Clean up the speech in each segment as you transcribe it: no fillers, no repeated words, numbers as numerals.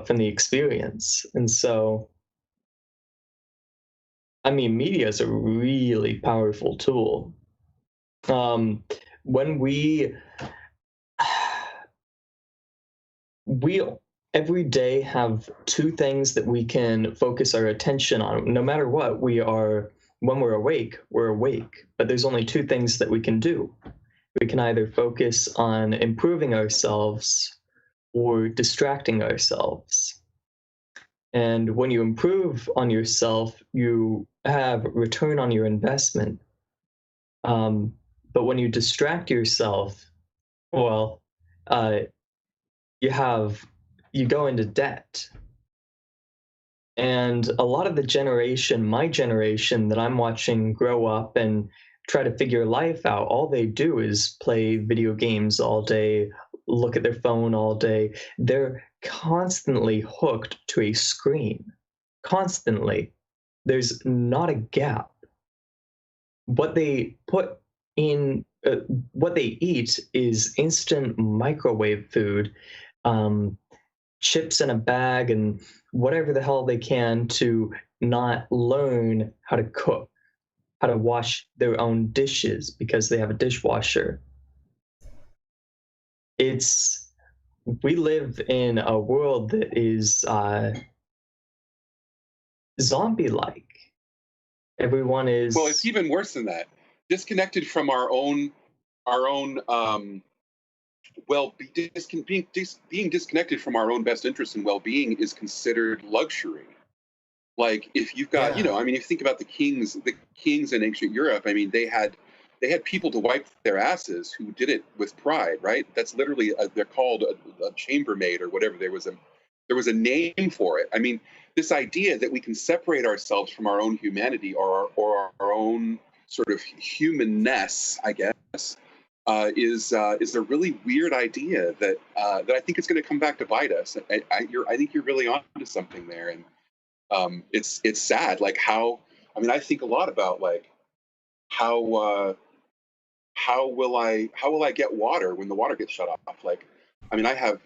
From the experience. And so, I mean, media is a really powerful tool. When we every day have two things that we can focus our attention on. No matter what, when we're awake, but there's only two things that we can do. We can either focus on improving ourselves or distracting ourselves. And when you improve on yourself, you have return on your investment. But when you distract yourself, well, you go into debt. And a lot of my generation that I'm watching grow up and try to figure life out, all they do is play video games all day, look at their phone all day. They're constantly hooked to a screen. Constantly. There's not a gap. What they put in, what they eat is instant microwave food, chips in a bag, and whatever the hell they can to not learn how to cook, how to wash their own dishes because they have a dishwasher. We live in a world that is zombie-like. Everyone is. Well, it's even worse than that. Disconnected from our own being disconnected from our own best interests and well-being is considered luxury. Like if you've got, I mean, if you think about the kings in ancient Europe, I mean, they had people to wipe their asses who did it with pride, right? That's literally they're called a chambermaid or whatever. There was a name for it. I mean, this idea that we can separate ourselves from our own humanity or our own sort of humanness, I guess, is a really weird idea that I think is going to come back to bite us. I think you're really onto something there, and it's sad. Like I think a lot about like how will I get water when the water gets shut off? Like, I mean, I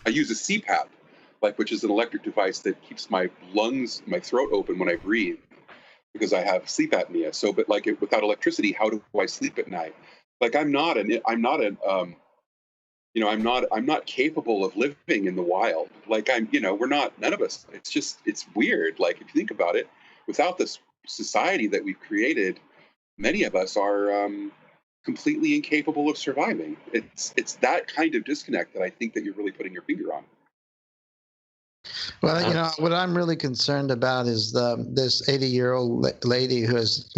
use a CPAP, like, which is an electric device that keeps my throat open when I breathe, because I have sleep apnea. So, but like without electricity, how do I sleep at night? Like, I'm not capable of living in the wild. Like none of us. It's weird. Like, if you think about it, without this society that we've created, many of us are completely incapable of surviving. It's that kind of disconnect that I think that you're really putting your finger on. Well, what I'm really concerned about is this 80-year-old lady who has,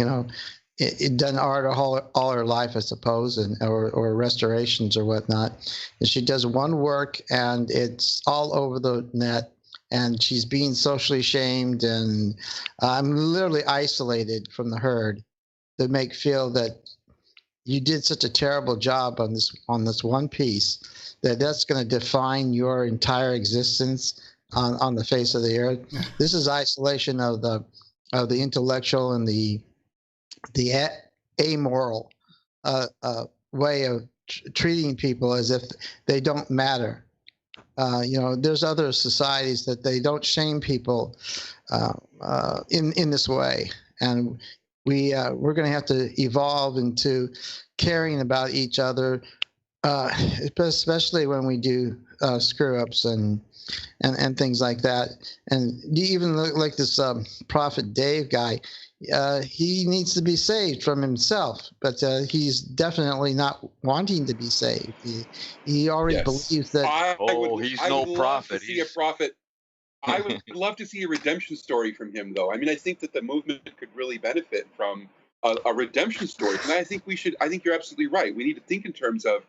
done art all her life, I suppose, or restorations or whatnot. And she does one work, and it's all over the net, and she's being socially shamed, and I'm literally isolated from the herd to make feel that you did such a terrible job on this one piece that's going to define your entire existence on the face of the earth. This is isolation of the intellectual and the amoral way of treating people as if they don't matter. There's other societies that they don't shame people in this way, and we're going to have to evolve into caring about each other, especially when we do screw ups and things like that. And you even look like this Prophet Dave guy. He needs to be saved from himself, but he's definitely not wanting to be saved. He already believes that. He's no prophet. I would love to see a redemption story from him, though. I mean, I think that the movement could really benefit from a redemption story. And I think you're absolutely right. We need to think in terms of,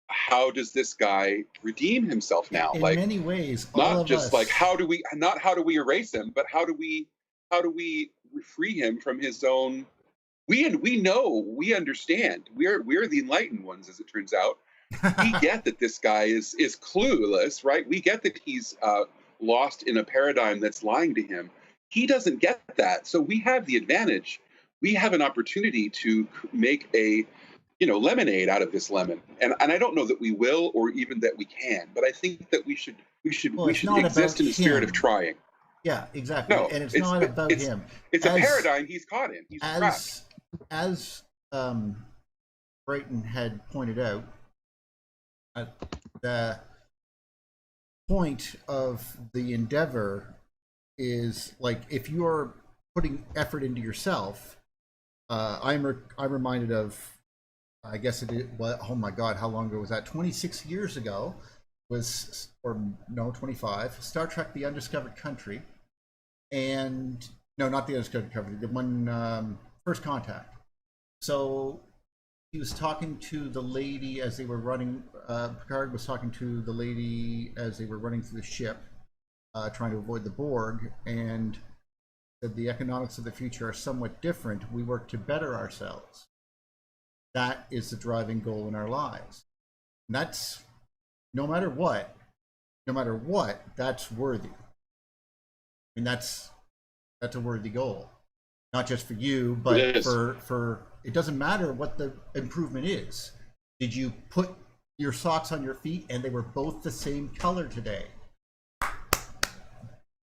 how does this guy redeem himself now? In like, many ways, not just like how do we erase him, but how do we free him from his own we know, we understand. We're the enlightened ones, as it turns out. We get that this guy is clueless, right? We get that he's lost in a paradigm that's lying to him. He doesn't get that, so we have the advantage. We have an opportunity to make a lemonade out of this lemon, and I don't know that we will, or even that we can, but I think that we should exist in the spirit of trying. Yeah, exactly. No, and it's not about him. It's a paradigm he's caught in. He's trapped. As Brayton had pointed out, the point of the endeavor is, like, if you're putting effort into yourself, I'm reminded of, I guess it is, well, oh my God, how long ago was that? 26 years ago was, or no, 25, Star Trek: The Undiscovered Country, and no, not The Undiscovered Country, the one, First Contact. So he was talking to the lady as they were running, Picard was talking to the lady as they were running through the ship, trying to avoid the Borg, and said the economics of the future are somewhat different. We work to better ourselves. That is the driving goal in our lives. And that's, no matter what, that's worthy. I mean, that's a worthy goal. Not just for you, but for it doesn't matter what the improvement is. Did you put your socks on your feet and they were both the same color today?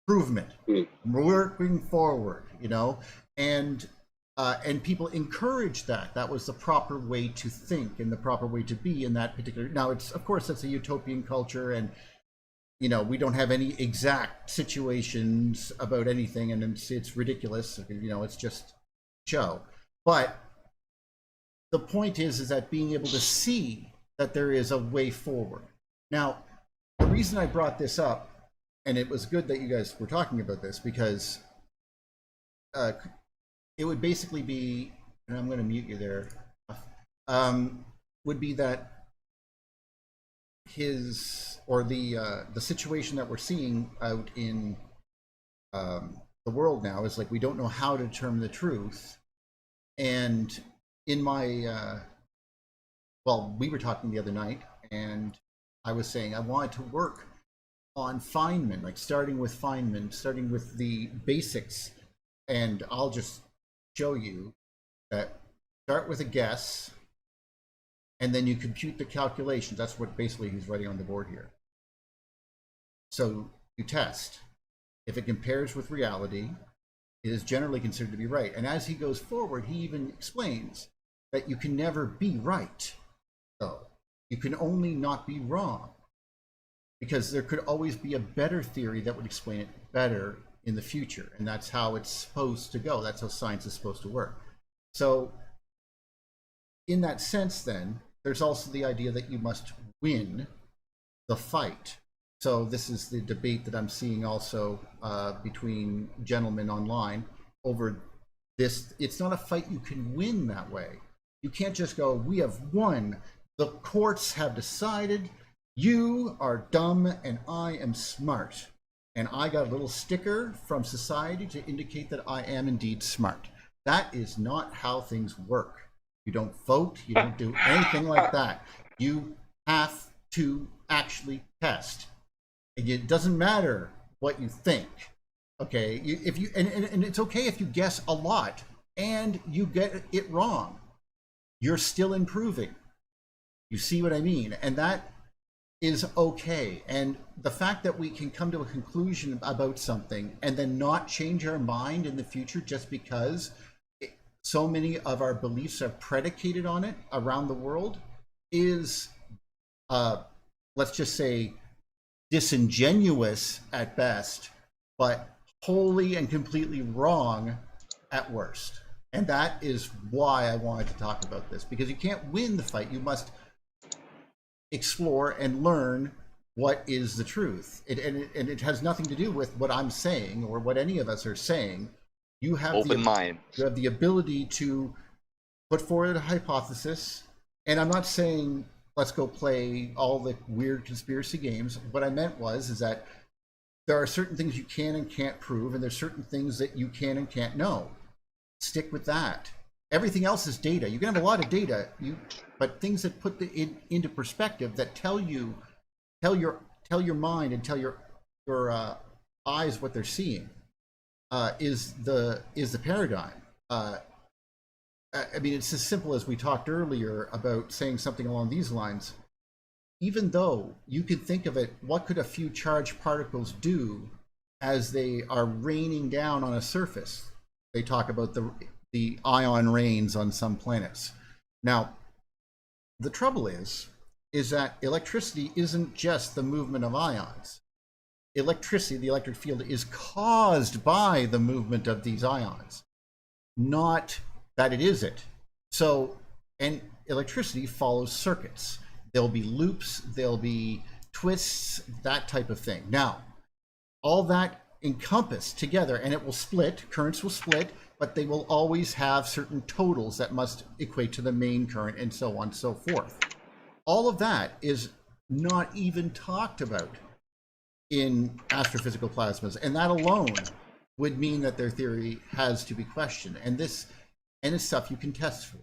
Improvement. Working forward, and people encourage that. That was the proper way to think and the proper way to be in that particular. Now, it's, of course, that's a utopian culture, and we don't have any exact situations about anything, and it's ridiculous. It's just show. But the point is that being able to see that there is a way forward. Now, the reason I brought this up, and it was good that you guys were talking about this, because it would basically be, and I'm going to mute you there, would be that the situation that we're seeing out in the world now is like, we don't know how to determine the truth. And in my we were talking the other night, and I was saying I wanted to work on Feynman, like starting with Feynman, starting with the basics, and I'll just show you that. Start with a guess, and then you compute the calculations. That's what basically he's writing on the board here. So you test. If it compares with reality, it is generally considered to be right. And as he goes forward, he even explains that you can never be right, though. You can only not be wrong, because there could always be a better theory that would explain it better in the future. And that's how it's supposed to go. That's how science is supposed to work. So in that sense, then, there's also the idea that you must win the fight. So this is the debate that I'm seeing also between gentlemen online over this. It's not a fight you can win that way. You can't just go, we have won. The courts have decided you are dumb and I am smart. And I got a little sticker from society to indicate that I am indeed smart. That is not how things work. You don't vote, you don't do anything like that. You have to actually test. And it doesn't matter what you think. Okay, if you and it's okay if you guess a lot and you get it wrong. You're still improving. You see what I mean? And that is okay. And the fact that we can come to a conclusion about something and then not change our mind in the future just because so many of our beliefs are predicated on it around the world is, let's just say, disingenuous at best, but wholly and completely wrong at worst. And that is why I wanted to talk about this, because you can't win the fight. You must explore and learn what is the truth. And it has nothing to do with what I'm saying or what any of us are saying. You have open mind. You have the ability to put forward a hypothesis. And I'm not saying let's go play all the weird conspiracy games. What I meant is that there are certain things you can and can't prove, and there's certain things that you can and can't know. Stick with that. everything else is data. You can have a lot of data, but things that put into perspective, that tell your mind and tell your eyes what they're seeing, is the paradigm. I mean, it's as simple as we talked earlier about saying something along these lines. Even though you could think of it, what could a few charged particles do as they are raining down on a surface? They talk about the ion rains on some planets. Now, the trouble is that electricity isn't just the movement of ions. Electricity, the electric field, is caused by the movement of these ions, not that it is it. So, and electricity follows circuits. There'll be loops, there'll be twists, that type of thing. Now, all that encompassed together, and it will split, currents will split, but they will always have certain totals that must equate to the main current, and so on and so forth. All of that is not even talked about in astrophysical plasmas, and that alone would mean that their theory has to be questioned. And this is stuff you can test for.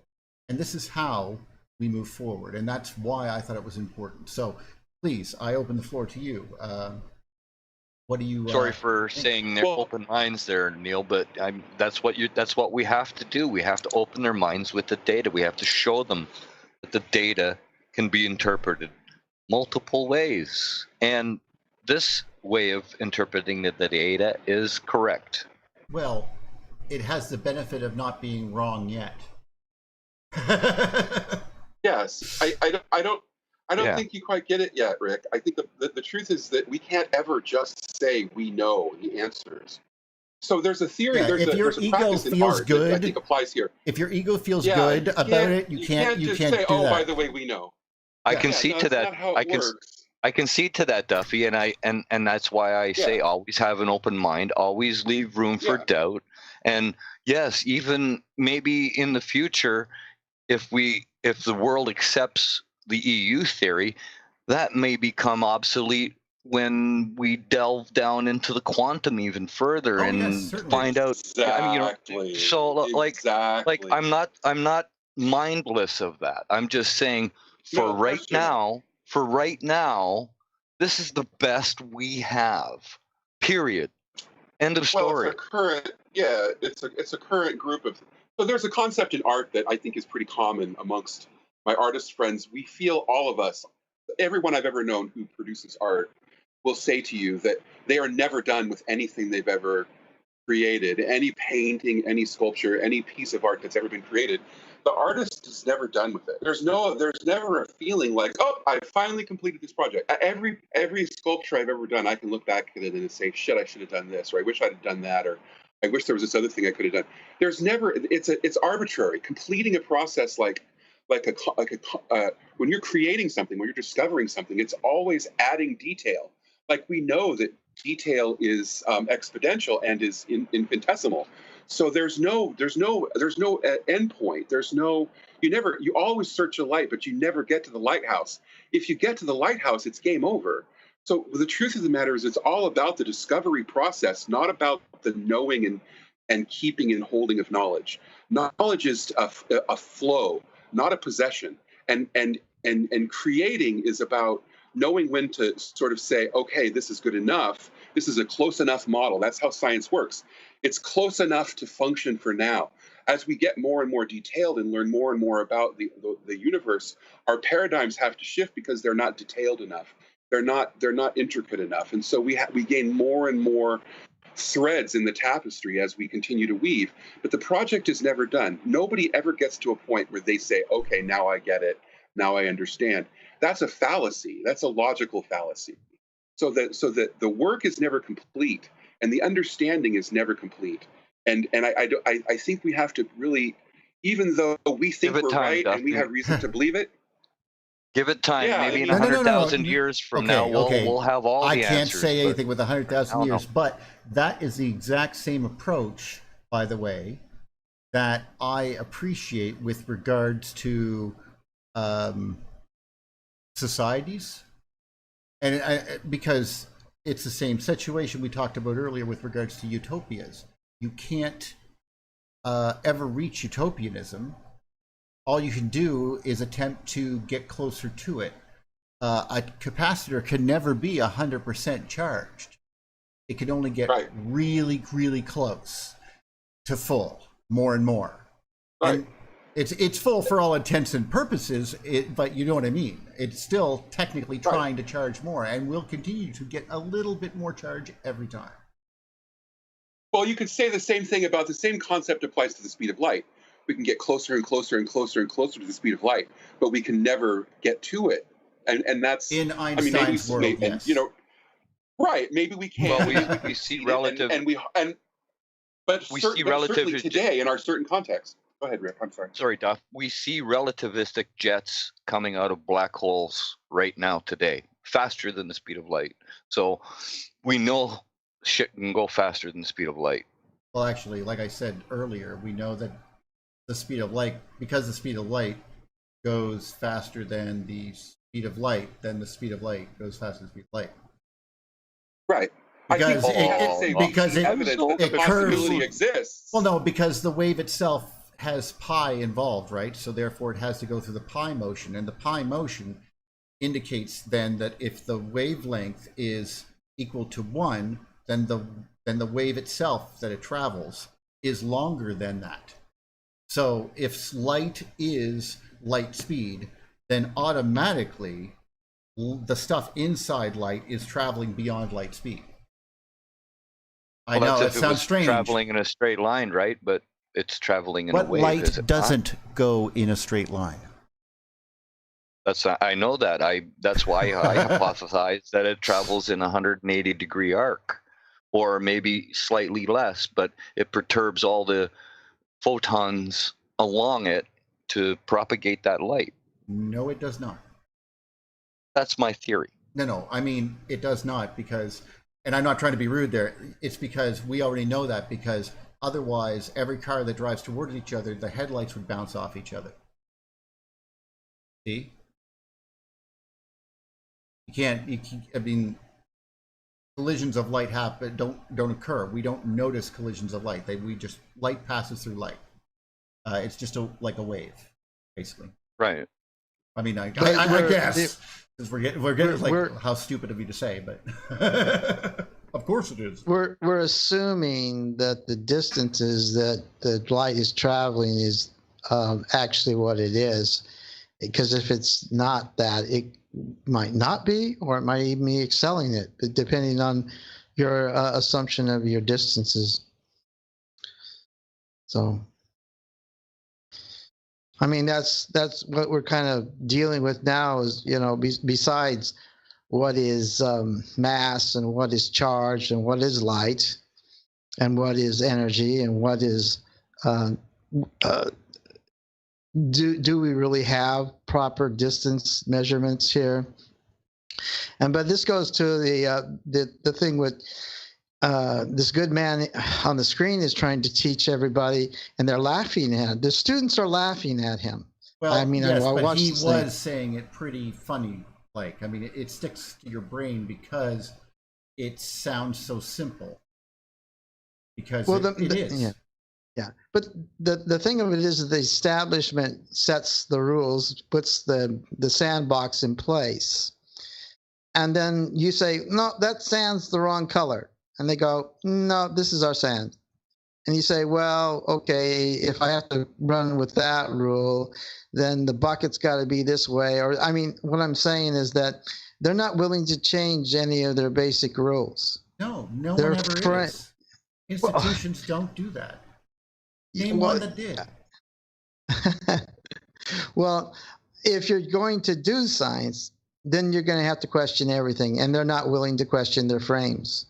And this is how we move forward. And that's why I thought it was important. So please, I open the floor to you. What do you? Sorry for saying they're open minds there, Neil, but that's what we have to do. We have to open their minds with the data. We have to show them that the data can be interpreted multiple ways, and this way of interpreting the data is correct. Well, it has the benefit of not being wrong yet. Yes, I don't think you quite get it yet, Rick. I think the truth is that we can't ever just say we know the answers. So there's a theory. Yeah, there's your a ego practice in feels art good, that I think applies here. If your ego feels good about it, you can't just say, say, "Oh, by the way, we know." I concede to that. I concede to that, Duffy, and that's why I say always have an open mind, always leave room for doubt, and yes, even maybe in the future, if the world accepts the EU theory, that may become obsolete when we delve down into the quantum even further find out. Exactly. I mean, so like I'm not mindless of that. I'm just saying for right now, this is the best we have. Period. End of story. Well, it's a current group of. So there's a concept in art that I think is pretty common amongst my artist friends. We feel, all of us, everyone I've ever known who produces art will say to you that they are never done with anything they've ever created, any painting, any sculpture, any piece of art that's ever been created. The artist is never done with it. There's never a feeling like, oh, I finally completed this project. Every sculpture I've ever done, I can look back at it and say, shit, I should have done this, or I wish I'd have done that, or I wish there was this other thing I could have done. There's never. It's arbitrary. Completing a process when you're creating something, when you're discovering something, it's always adding detail. Like, we know that detail is exponential and is infinitesimal. So there's no end point. You always search a light, but you never get to the lighthouse. If you get to the lighthouse, it's game over. So the truth of the matter is, it's all about the discovery process, not about the knowing and keeping and holding of knowledge. Knowledge is a flow, not a possession. And creating is about knowing when to sort of say, okay, this is good enough. This is a close enough model. That's how science works. It's close enough to function for now. As we get more and more detailed and learn more and more about the universe, our paradigms have to shift because they're not detailed enough. They're not intricate enough. And so we gain more and more threads in the tapestry as we continue to weave. But the project is never done. Nobody ever gets to a point where they say, okay, now I get it. Now I understand. That's a fallacy. That's a logical fallacy. So that the work is never complete and the understanding is never complete. And I think we have to really, even though we think we're right and we have reason to believe it, give it time. Maybe in 100,000 years from now, we'll have all the answers. I can't say anything with 100,000 years, but that is the exact same approach, by the way, that I appreciate with regards to societies, and because it's the same situation we talked about earlier with regards to utopias. You can't ever reach utopianism, all you can do is attempt to get closer to it. A capacitor can never be 100% charged. It can only get really, really close to full, more and more. Right. And it's full for all intents and purposes, but you know what I mean. It's still technically trying to charge more, and will continue to get a little bit more charge every time. Well, you could say the same thing about the same concept applies to the speed of light. We can get closer and closer and closer and closer to the speed of light, but we can never get to it. And that's in Einstein's world, yes. You know, right? Maybe we can. Well, we see relative, but certainly today in our certain context. Go ahead, Rick. I'm sorry. Sorry, Duff. We see relativistic jets coming out of black holes right now today, faster than the speed of light. So we know shit can go faster than the speed of light. Well, actually, like I said earlier, we know that the speed of light, because the speed of light goes faster than the speed of light, then the speed of light goes faster than the speed of light. Right. Because it curves. Exists. Well, no, because the wave itself has pi involved, right? So therefore it has to go through the pi motion, and the pi motion indicates then that if the wavelength is equal to 1, then the wave itself that it travels is longer than that. So if light is light speed, then automatically the stuff inside light is traveling beyond light speed. I know it sounds strange. Traveling in a straight line, right? But it's traveling in a wave. But light doesn't go in a straight line. I know that. That's why I hypothesize that it travels in a 180-degree arc, or maybe slightly less, but it perturbs all the photons along it to propagate that light. No, it does not. That's my theory. No, I mean, it does not, because, and I'm not trying to be rude there, it's because we already know that, because otherwise every car that drives towards each other, the headlights would bounce off each other. See? I mean, collisions of light happen, don't occur. We don't notice collisions of light. Light passes through light. It's just like a wave, basically. Right. I mean, I guess, because we're getting like, how stupid of you to say, but of course it is. We're assuming that the distances that the light is traveling is actually what it is, because if it's not that, it might not be, or it might even be excelling it, depending on your assumption of your distances. So, I mean, that's what we're kind of dealing with now is, you know, besides what is mass and what is charge and what is light and what is energy and what is do we really have proper distance measurements here? But this goes to the thing with this good man on the screen is trying to teach everybody, and they're laughing at it. The students are laughing at him. Well, I mean, yes, I but he was saying it pretty funny. Like, I mean, it sticks to your brain because it sounds so simple. Because it is. Yeah. Yeah, but the thing of it is that the establishment sets the rules, puts the sandbox in place, and then you say, no, that sand's the wrong color, and they go, no, this is our sand, and you say, well, okay, if I have to run with that rule, then the bucket's got to be this way, or I mean, what I'm saying is that they're not willing to change any of their basic rules. No one ever is. Institutions don't do that. Name one that did. Well, if you're going to do science, then you're going to have to question everything, and they're not willing to question their frames.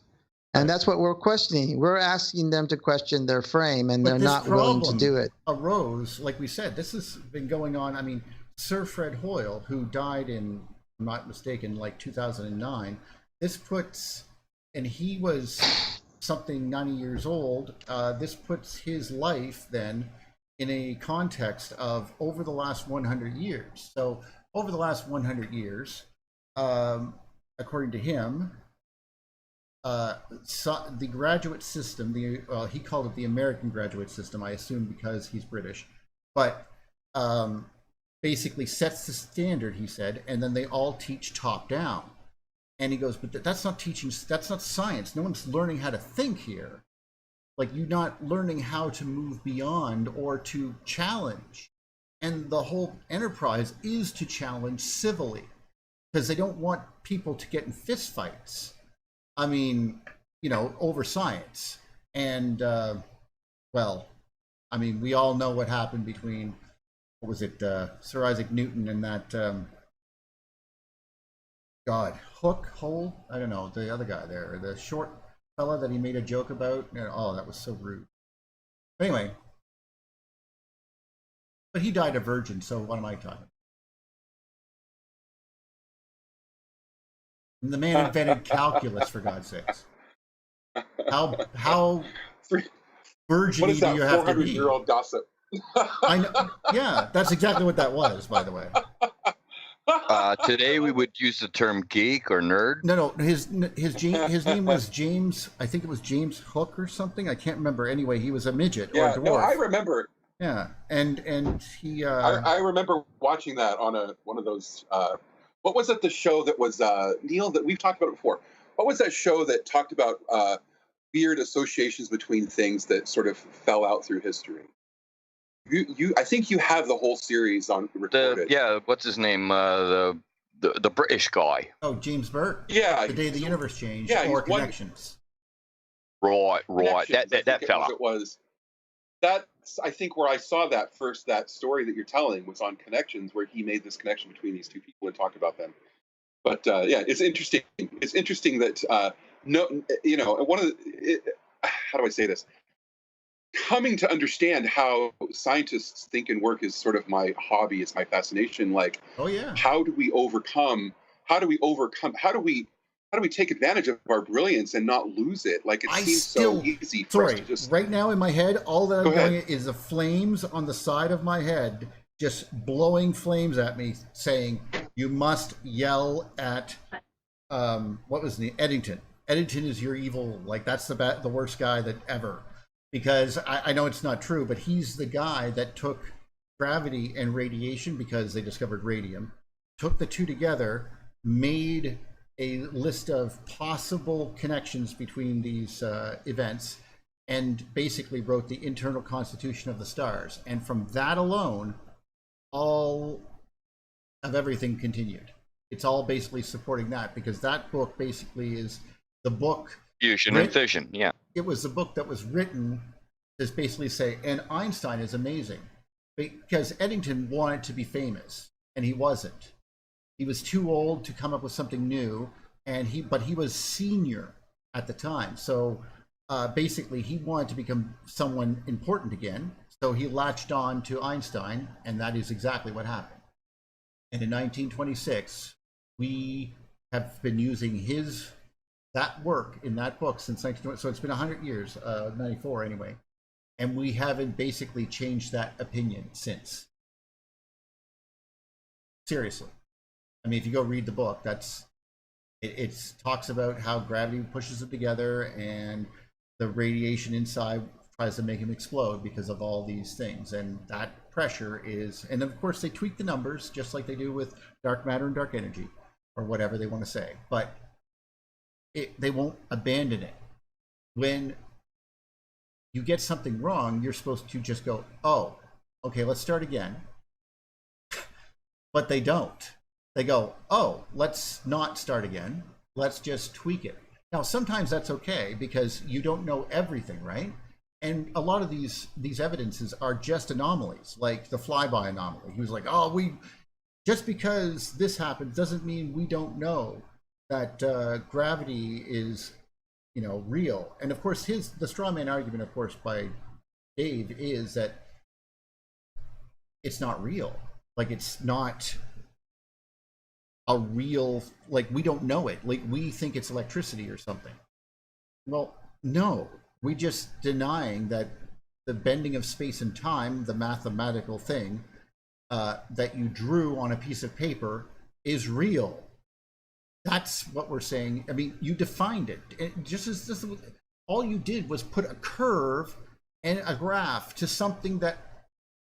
And that's what we're questioning. We're asking them to question their frame, and they're not willing to do it. Arose, like we said, this has been going on. I mean, Sir Fred Hoyle, who died in, if I'm not mistaken, like 2009, and he was something 90 years old. This puts his life then in a context of over the last 100 years. So over the last 100 years, according to him, so the graduate system, he called it the American graduate system, I assume because he's British, but basically sets the standard, he said, and then they all teach top down. And he goes, but that's not teaching, that's not science. No one's learning how to think here. Like, you're not learning how to move beyond or to challenge. And the whole enterprise is to challenge civilly, because they don't want people to get in fistfights. I mean, you know, over science. And, well, I mean, we all know what happened between, what was it, Sir Isaac Newton and that, Hole? I don't know, the other guy there, the short fella that he made a joke about. Oh, that was so rude. Anyway, but he died a virgin, so what am I talking about? And the man invented calculus, for God's sakes. How virgin do you have to be? 400-year-old gossip. I know. Yeah, that's exactly what that was, by the way. Today we would use the term geek or nerd. No, his name was James. I think it was James Hook or something. I can't remember. Anyway, he was a midget or a dwarf. No, I remember. Yeah, and he. I remember watching that on one of those. What was it? The show that was Neil, that we've talked about it before. What was that show that talked about weird associations between things that sort of fell out through history? I think you have the whole series on recorded. What's his name? The British guy. Oh, James Burke. Yeah. The Day the Universe Changed. Yeah, or Connections. Right. That fella. It was. That's, I think, where I saw that story that you're telling was on Connections, where he made this connection between these two people and talked about them. But it's interesting. It's interesting that how do I say this? Coming to understand how scientists think and work is sort of my hobby. It's my fascination. Like, oh yeah, how do we take advantage of our brilliance and not lose it? Like, it seems so easy for us to just. Right now in my head, all that I'm doing is the flames on the side of my head, just blowing flames at me, saying, "You must yell at what was the Eddington? Eddington is your evil. Like, that's the worst guy that ever." Because I know it's not true, but he's the guy that took gravity and radiation, because they discovered radium, took the two together, made a list of possible connections between these events, and basically wrote the internal constitution of the stars. And from that alone, all of everything continued. It's all basically supporting that, because that book basically is the book. Fusion and fission, yeah. It was the book that was written to basically say, and Einstein is amazing, because Eddington wanted to be famous, and he wasn't. He was too old to come up with something new, but he was senior at the time. So basically, he wanted to become someone important again. So he latched on to Einstein, and that is exactly what happened. And in 1926, we have been using that work in that book since 1920. So it's been 100 years, 94 anyway. And we haven't basically changed that opinion since. Seriously. I mean, if you go read the book, it talks about how gravity pushes them together, and the radiation inside tries to make them explode because of all these things. And that pressure is, and of course they tweak the numbers just like they do with dark matter and dark energy, or whatever they want to say. But they won't abandon it. When you get something wrong, you're supposed to just go, oh, okay, let's start again. But they don't. They go, oh, let's not start again. Let's just tweak it. Now, sometimes that's okay, because you don't know everything, right? And a lot of these evidences are just anomalies, like the flyby anomaly. He was like, oh, just because this happens doesn't mean we don't know that gravity is, real. And of course, the straw man argument, of course, by Dave is that it's not real. Like, it's not a real, like, we don't know it. Like, we think it's electricity or something. Well, no, we just denying that the bending of space and time, the mathematical thing that you drew on a piece of paper, is real. That's what we're saying. I mean, you defined it. All you did was put a curve and a graph to something that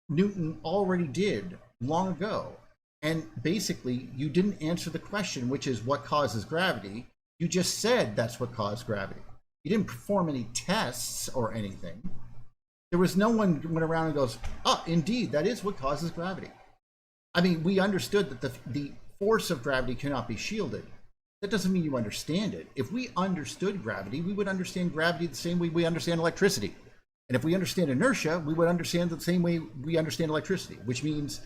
Newton already did long ago. And basically, you didn't answer the question, which is what causes gravity. You just said that's what caused gravity. You didn't perform any tests or anything. There was no one went around and goes, "Ah, indeed, that is what causes gravity." I mean, we understood that the force of gravity cannot be shielded. That doesn't mean you understand it. If we understood gravity, we would understand gravity the same way we understand electricity. And if we understand inertia, we would understand the same way we understand electricity, which means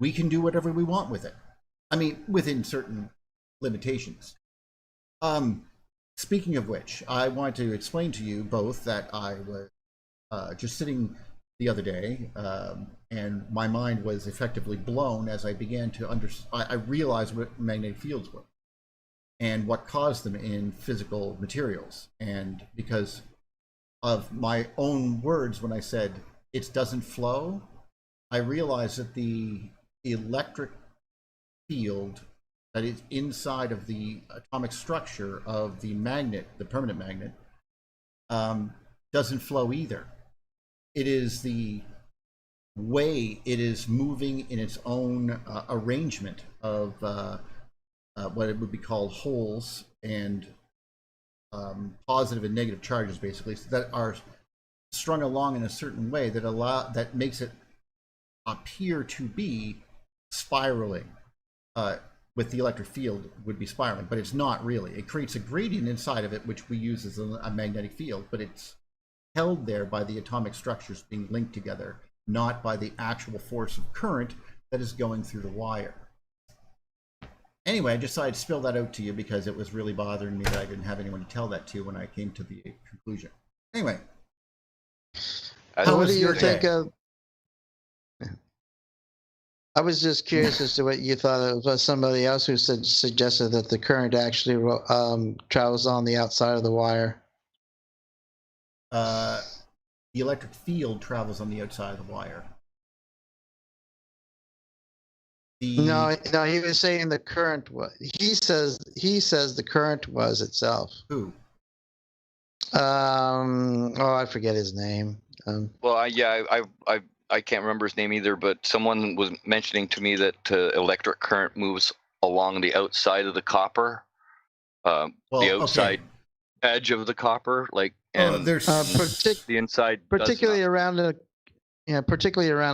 we can do whatever we want with it. I mean, within certain limitations. Speaking of which, I want to explain to you both that I was just sitting the other day, and my mind was effectively blown as I began to I realized what magnetic fields were and what caused them in physical materials. And because of my own words, when I said it doesn't flow, I realized that the electric field that is inside of the atomic structure of the magnet, the permanent magnet, doesn't flow either. It is the way it is moving in its own arrangement of what it would be called holes and positive and negative charges, basically, that are strung along in a certain way that makes it appear to be spiraling. With the electric field would be spiraling, but it's not really. It creates a gradient inside of it, which we use as a magnetic field, but it's held there by the atomic structures being linked together, not by the actual force of current that is going through the wire. Anyway, I just thought I'd spill that out to you because it was really bothering me that I didn't have anyone to tell that to when I came to the conclusion. Anyway, what do you think of? I was just curious as to what you thought of somebody else who suggested that the current actually travels on the outside of the wire. The electric field travels on the outside of the wire. No, he was saying the current was. He says the current was itself. Who? I forget his name. I can't remember his name either, but someone was mentioning to me that electric current moves along the outside of the copper, the outside edge of the copper, and there's the inside, particularly around a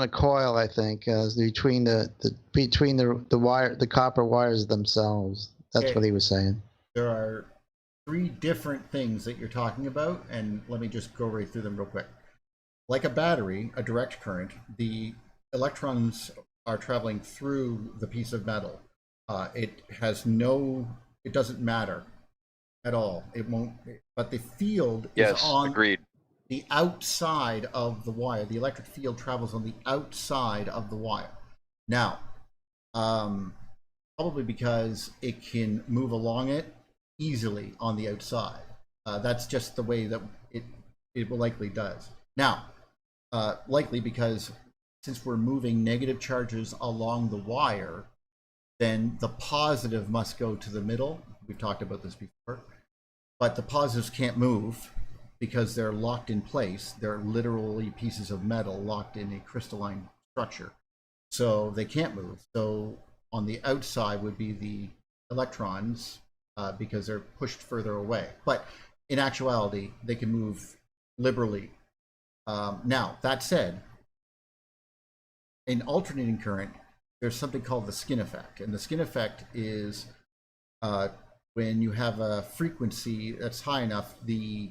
coil. I think between the wire, the copper wires themselves. That's what he was saying. There are 3 different things that you're talking about, and let me just go right through them real quick. Like a battery, a direct current, the electrons are traveling through the piece of metal. It doesn't matter at all. It won't, but the field is on the outside of the wire. The electric field travels on the outside of the wire. Now, probably because it can move along it easily on the outside. That's just the way that it likely does. Now, likely because since we're moving negative charges along the wire, then the positive must go to the middle. We've talked about this before. But the positives can't move because they're locked in place. They're literally pieces of metal locked in a crystalline structure. So they can't move. So on the outside would be the electrons because they're pushed further away. But in actuality, they can move liberally. Now, that said, in alternating current, there's something called the skin effect. And the skin effect is when you have a frequency that's high enough, the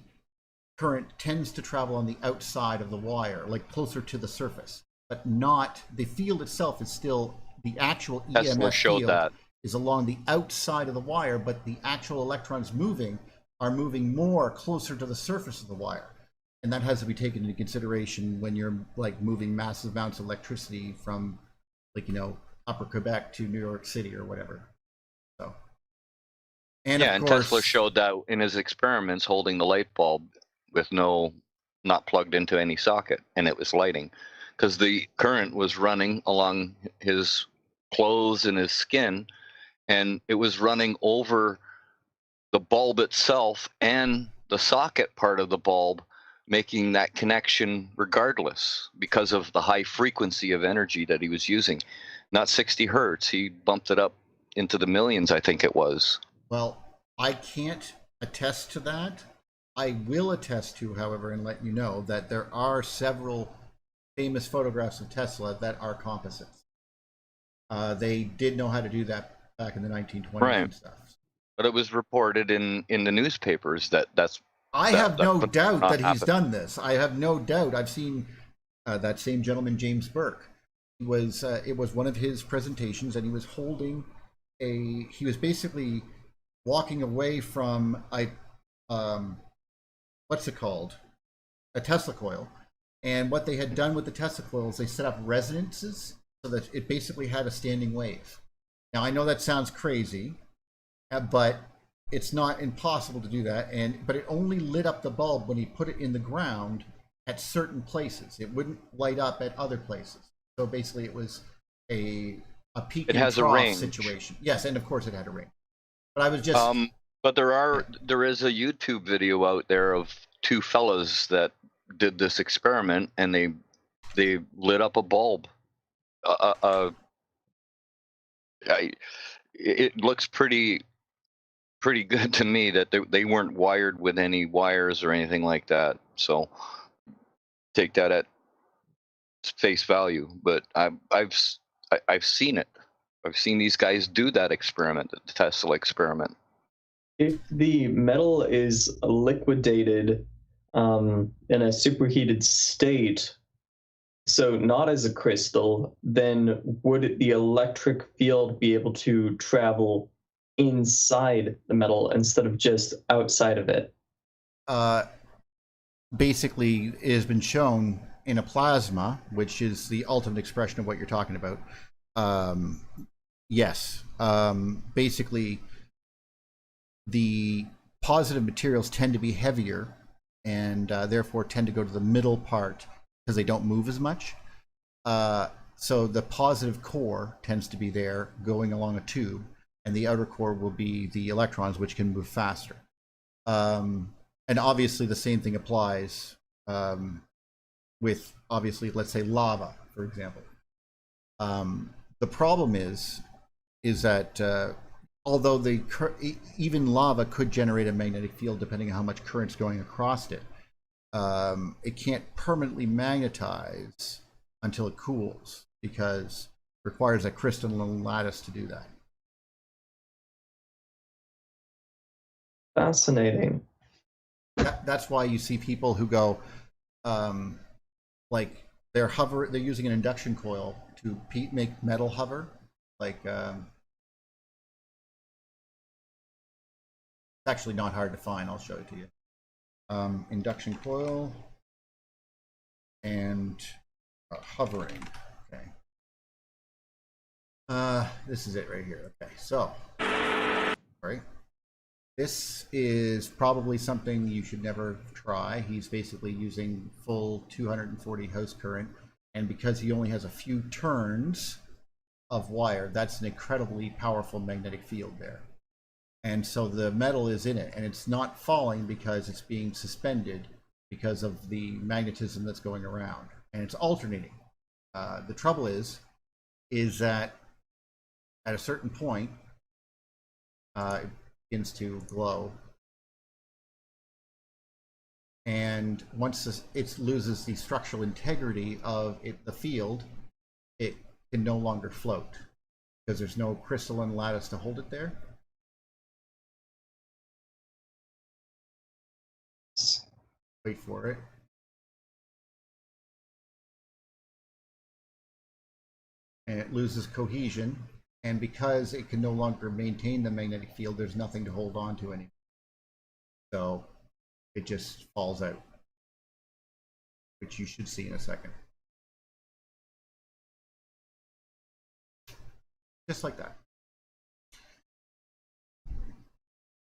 current tends to travel on the outside of the wire, like closer to the surface, but not the field itself is still the actual EMF field is along the outside of the wire, but the actual electrons are moving more closer to the surface of the wire. And that has to be taken into consideration when you're moving massive amounts of electricity from Upper Quebec to New York City or whatever. So, and Tesla showed that in his experiments holding the light bulb with not plugged into any socket, and it was lighting because the current was running along his clothes and his skin, and it was running over the bulb itself and the socket part of the bulb, making that connection regardless because of the high frequency of energy that he was using. Not 60 hertz, he bumped it up into the millions, I think it was. Well, I can't attest to that. I will attest to, however, and let you know that there are several famous photographs of Tesla that are composites. They did know how to do that back in the 1920s and stuff. But it was reported in the newspapers that's. I have no doubt that he's done this. I have no doubt. I've seen that same gentleman, James Burke. It was one of his presentations, and he was holding he was basically walking away from what's it called? A Tesla coil. And what they had done with the Tesla coils, they set up resonances so that it basically had a standing wave. Now, I know that sounds crazy, but it's not impossible to do that. But it only lit up the bulb when he put it in the ground at certain places. It wouldn't light up at other places. So basically, it was a peak and trough situation. Yes, and of course, it had a range. But I was just. But there is a YouTube video out there of two fellas that did this experiment, and they lit up a bulb. It looks pretty good to me that they weren't wired with any wires or anything like that. So take that at face value. But I've seen it. I've seen these guys do that experiment, the Tesla experiment. If the metal is liquidated in a superheated state, so not as a crystal, then would the electric field be able to travel inside the metal instead of just outside of it? Basically, it has been shown in a plasma, which is the ultimate expression of what you're talking about. Yes. Basically, the positive materials tend to be heavier and therefore tend to go to the middle part because they don't move as much. So the positive core tends to be there going along a tube, and the outer core will be the electrons, which can move faster. And obviously the same thing applies with, obviously, let's say lava, for example. The problem is that although even lava could generate a magnetic field depending on how much current's going across it, it can't permanently magnetize until it cools, because it requires a crystalline lattice to do that. Fascinating. That's why you see people who go, like they're using an induction coil to make metal hover, like. It's actually not hard to find. I'll show it to you. Induction coil and hovering. Okay. This is it right here. Okay. So, right. This is probably something you should never try. He's basically using full 240 house current, and because he only has a few turns of wire, that's an incredibly powerful magnetic field there. And so the metal is in it, and it's not falling because it's being suspended because of the magnetism that's going around, and it's alternating. The trouble is that at a certain point, it begins to glow, and once it loses the structural integrity of the field, it can no longer float because there's no crystalline lattice to hold it there. Wait for it. And it loses cohesion, and because it can no longer maintain the magnetic field, there's nothing to hold on to anymore. So it just falls out, which you should see in a second. Just like that.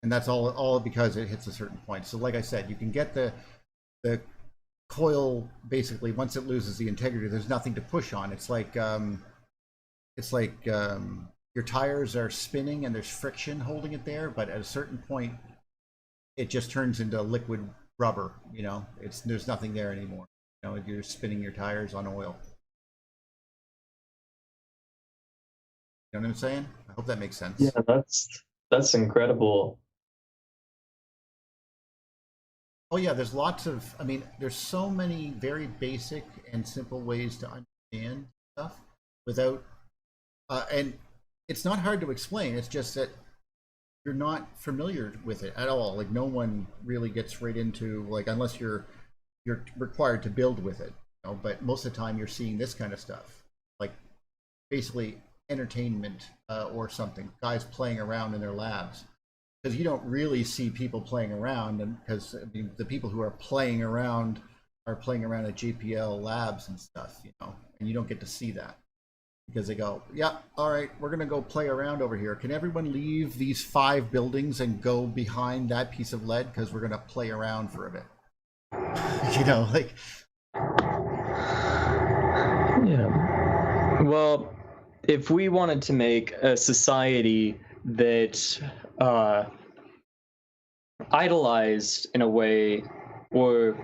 And that's all because it hits a certain point. So like I said, you can get the coil, basically once it loses the integrity, there's nothing to push on. It's like your tires are spinning and there's friction holding it there, but at a certain point, it just turns into liquid rubber. You know, there's nothing there anymore. You know, you're spinning your tires on oil. You know what I'm saying? I hope that makes sense. Yeah, that's incredible. Oh yeah, there's lots of, I mean, there's so many very basic and simple ways to understand stuff without, and it's not hard to explain. It's just that you're not familiar with it at all. Like no one really gets right into, like, unless you're required to build with it. You know? But most of the time you're seeing this kind of stuff, like basically entertainment or something, guys playing around in their labs. Because you don't really see people playing around, and because I mean, the people who are playing around at JPL labs and stuff, you know, and you don't get to see that because they go, yeah, all right, we're gonna go play around over here. Can everyone leave these 5 buildings and go behind that piece of lead because we're gonna play around for a bit? You know, like. Yeah. Well, if we wanted to make a society that idolized in a way, or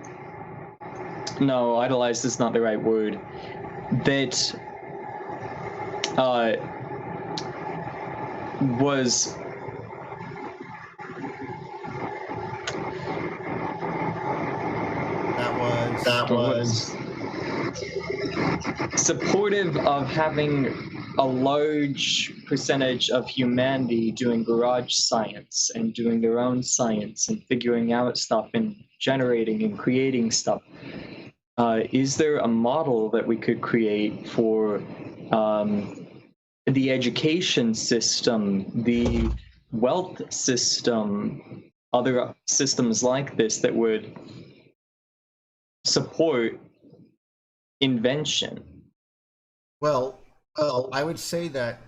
no, idolized is not the right word, that was supportive of having a large percentage of humanity doing garage science and doing their own science and figuring out stuff and generating and creating stuff. Is there a model that we could create for the education system, the wealth system, other systems like this that would support invention? Well, I would say that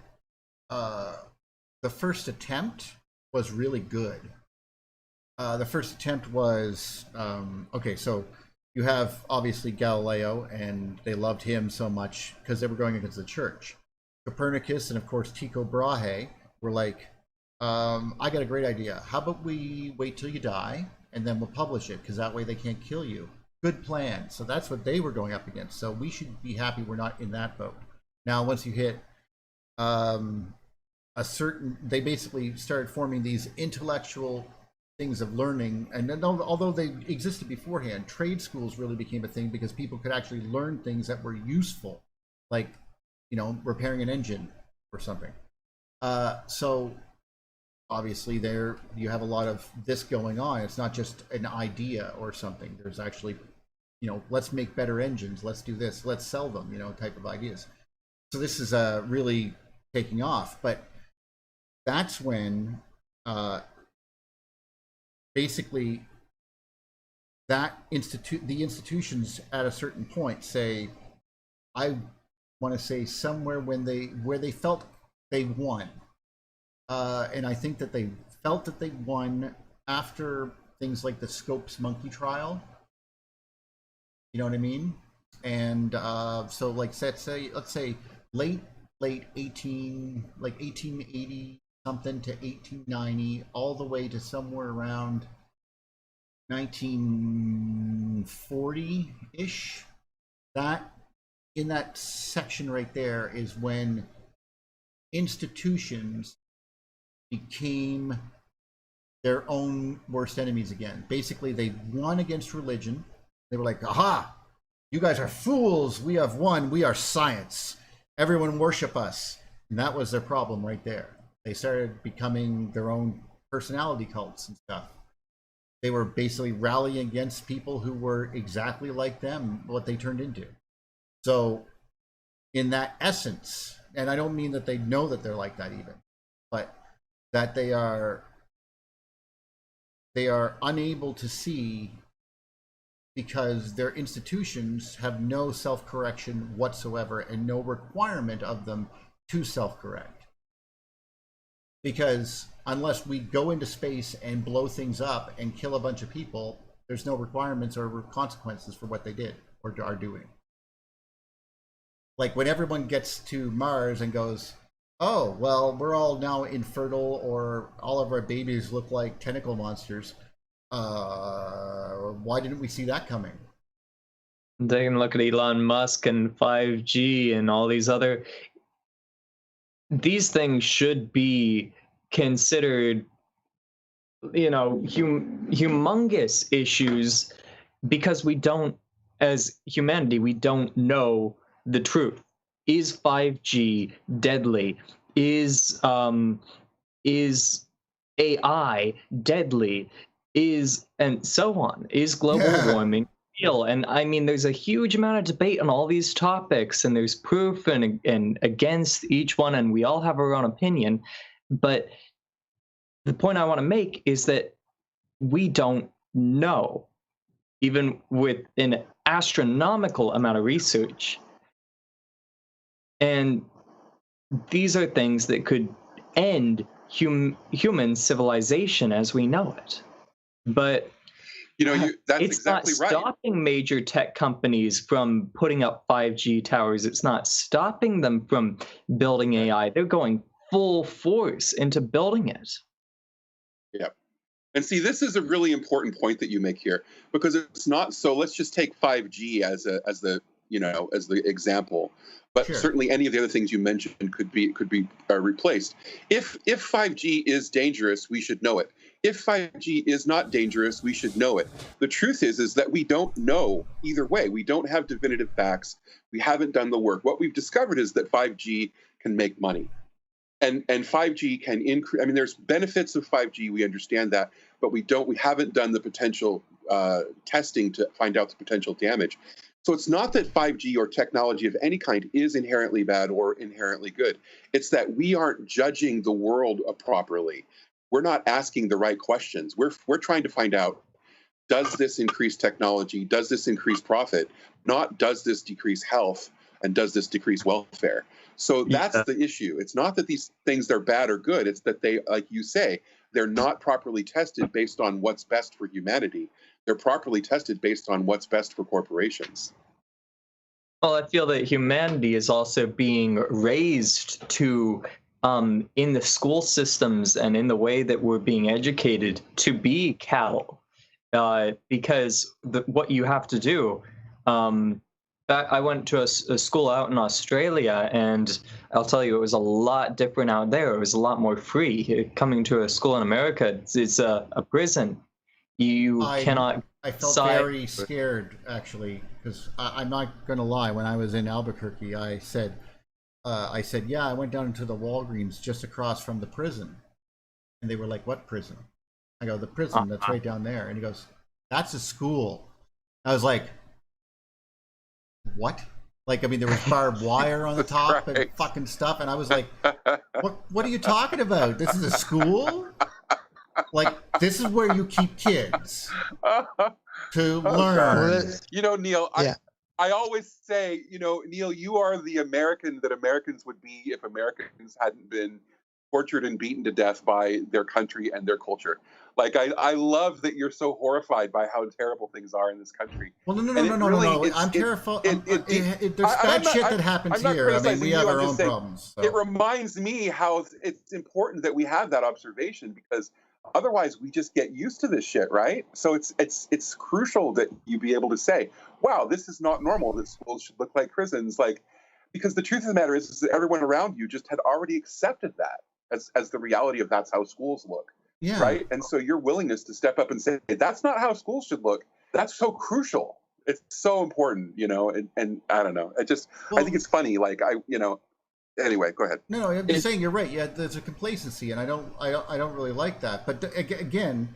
the first attempt was really good. The first attempt was, okay, so you have obviously Galileo, and they loved him so much because they were going against the church. Copernicus and, of course, Tycho Brahe were like, I got a great idea. How about we wait till you die, and then we'll publish it, because that way they can't kill you. Good plan. So that's what they were going up against. So we should be happy we're not in that boat. Now, once you hit a certain, they basically started forming these intellectual things of learning, and then, although they existed beforehand, trade schools really became a thing because people could actually learn things that were useful, like, you know, repairing an engine or something. So obviously there you have a lot of this going on. It's not just an idea or something. There's actually, you know, let's make better engines, let's do this, let's sell them, you know, type of ideas. So this is really taking off. But that's when basically that the institutions at a certain point say, I want to say somewhere where they felt they won, and I think that they felt that they won after things like the Scopes monkey trial. You know what I mean? And so, like, let's say late 1880 something to 1890, all the way to somewhere around 1940-ish. That, in that section right there, is when institutions became their own worst enemies again. Basically, they won against religion. They were like, aha, you guys are fools. We have won. We are science. Everyone worship us. And that was their problem right there. They started becoming their own personality cults and stuff. They were basically rallying against people who were exactly like them, what they turned into. So in that essence, and I don't mean that they know that they're like that even, but that they are unable to see because their institutions have no self-correction whatsoever and no requirement of them to self-correct. Because unless we go into space and blow things up and kill a bunch of people, there's no requirements or consequences for what they did or are doing. Like when everyone gets to Mars and goes, oh, well, we're all now infertile, or all of our babies look like tentacle monsters. Why didn't we see that coming? They can look at Elon Musk and 5G and all these other. These things should be considered, humongous issues, because we don't, as humanity, we don't know the truth. Is 5G deadly? Is AI deadly? And so on. Is global warming real? And I mean, there's a huge amount of debate on all these topics, and there's proof and against each one, and we all have our own opinion. But the point I want to make is that we don't know, even with an astronomical amount of research. And these are things that could end human civilization as we know it. But that's it's exactly not stopping major tech companies from putting up 5G towers. It's not stopping them from building AI. They're going full force into building it. Yeah. And see, this is a really important point that you make here, because it's not so. Let's just take 5G as the example, but Sure. Certainly any of the other things you mentioned could be replaced. If 5G is dangerous, we should know it. If 5G is not dangerous, we should know it. The truth is that we don't know either way. We don't have definitive facts. We haven't done the work. What we've discovered is that 5G can make money. And 5G can increase. I mean, there's benefits of 5G. We understand that, but we haven't done the potential testing to find out the potential damage. So it's not that 5G or technology of any kind is inherently bad or inherently good. It's that we aren't judging the world properly. We're not asking the right questions. We're trying to find out, does this increase technology? Does this increase profit? Not does this decrease health, and does this decrease welfare? So that's the issue. It's not that these things are bad or good. It's that they, like you say, they're not properly tested based on what's best for humanity. They're properly tested based on what's best for corporations. Well, I feel that humanity is also being raised to, in the school systems and in the way that we're being educated, to be cattle. Because what you have to do, I went to a school out in Australia, and I'll tell you, it was a lot different out there. It was a lot more free. Coming to a school in America, it's a prison. I felt very scared, actually, because I'm not going to lie. When I was in Albuquerque, I said, yeah, I went down into the Walgreens just across from the prison. And they were like, what prison? I go, the prison that's right down there. And he goes, that's a school. I was like, what? Like, I mean, there was barbed wire on the top and fucking stuff. And I was like, what are you talking about? This is a school? Like, this is where you keep kids to learn. Neil, I always say, Neil, you are the American that Americans would be if Americans hadn't been tortured and beaten to death by their country and their culture. Like, I love that you're so horrified by how terrible things are in this country. Well, no. I'm terrified. There's bad shit that happens here. I mean, we have our own problems. So. It reminds me how it's important that we have that observation, because otherwise we just get used to this shit, right? So it's crucial that you be able to say, wow, this is not normal, that schools should look like prisons. Like, because the truth of the matter is that everyone around you just had already accepted that as the reality of that's how schools look. Yeah. Right. And so your willingness to step up and say, that's not how schools should look, that's so crucial. It's so important, and I don't know. I think it's funny. Like, anyway, go ahead. No, I'm just saying you're right. Yeah, there's a complacency, and I don't really like that. But again,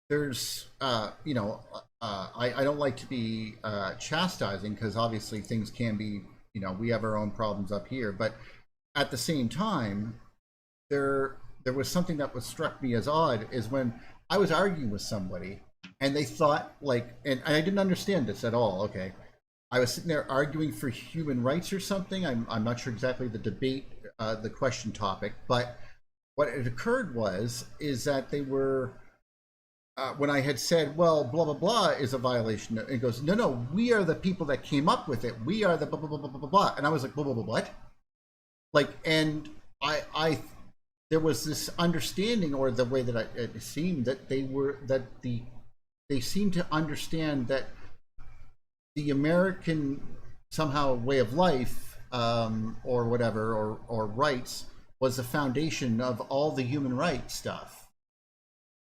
there's, I don't like to be chastising, because obviously things can be, we have our own problems up here. But at the same time, there was something that struck me as odd, is when I was arguing with somebody and they thought, like, and I didn't understand this at all. Okay. I was sitting there arguing for human rights or something. I'm not sure exactly the debate, the question topic, but what had occurred is that they were, when I had said, well, blah, blah, blah is a violation. It goes, no, we are the people that came up with it. We are the blah, blah, blah, blah, blah, blah. And I was like, blah, blah, blah, what? Like, and there was this understanding, or the way that it seemed that they seemed to understand that the American somehow way of life, or whatever, or rights, was the foundation of all the human rights stuff.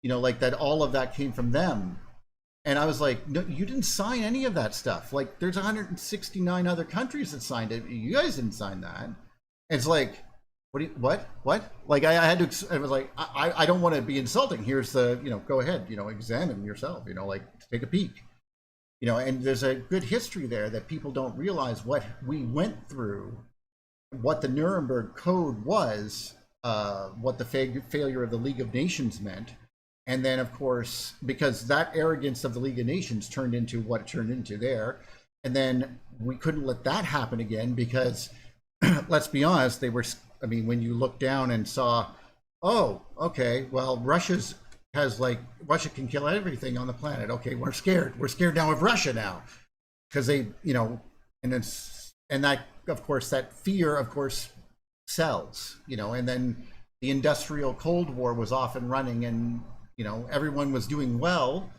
You know, like that all of that came from them. And I was like, no, you didn't sign any of that stuff. Like, there's 169 other countries that signed it. You guys didn't sign that. And it's like, what? Like, I had to, I was like, I don't want to be insulting. Here's the, you know, go ahead, you know, examine yourself, you know, like, take a peek. You know, and there's a good history there that people don't realize what we went through, what the Nuremberg Code was, what the failure of the League of Nations meant. And then, of course, because that arrogance of the League of Nations turned into what it turned into there. And then we couldn't let that happen again because, let's be honest, they were, I mean, when you look down and saw, oh, okay, well, Russia can kill everything on the planet. Okay, we're scared. We're scared now of Russia now. Because they, you know, and that, of course, that fear, of course, sells, you know, and then the industrial Cold War was off and running, and you know, everyone was doing well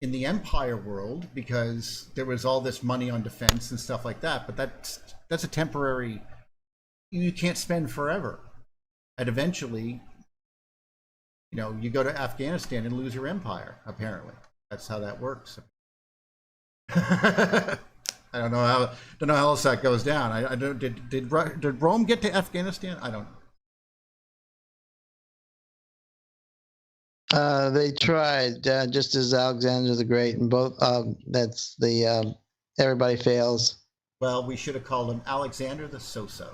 in the empire world because there was all this money on defense and stuff like that. But that's a temporary, you can't spend forever. And eventually, you know, you go to Afghanistan and lose your empire, apparently. That's how that works. I don't know how else that goes down. I don't, did Rome get to Afghanistan? I don't know. They tried, just as Alexander the Great, and both. That's the everybody fails. Well, we should have called him Alexander the So-So.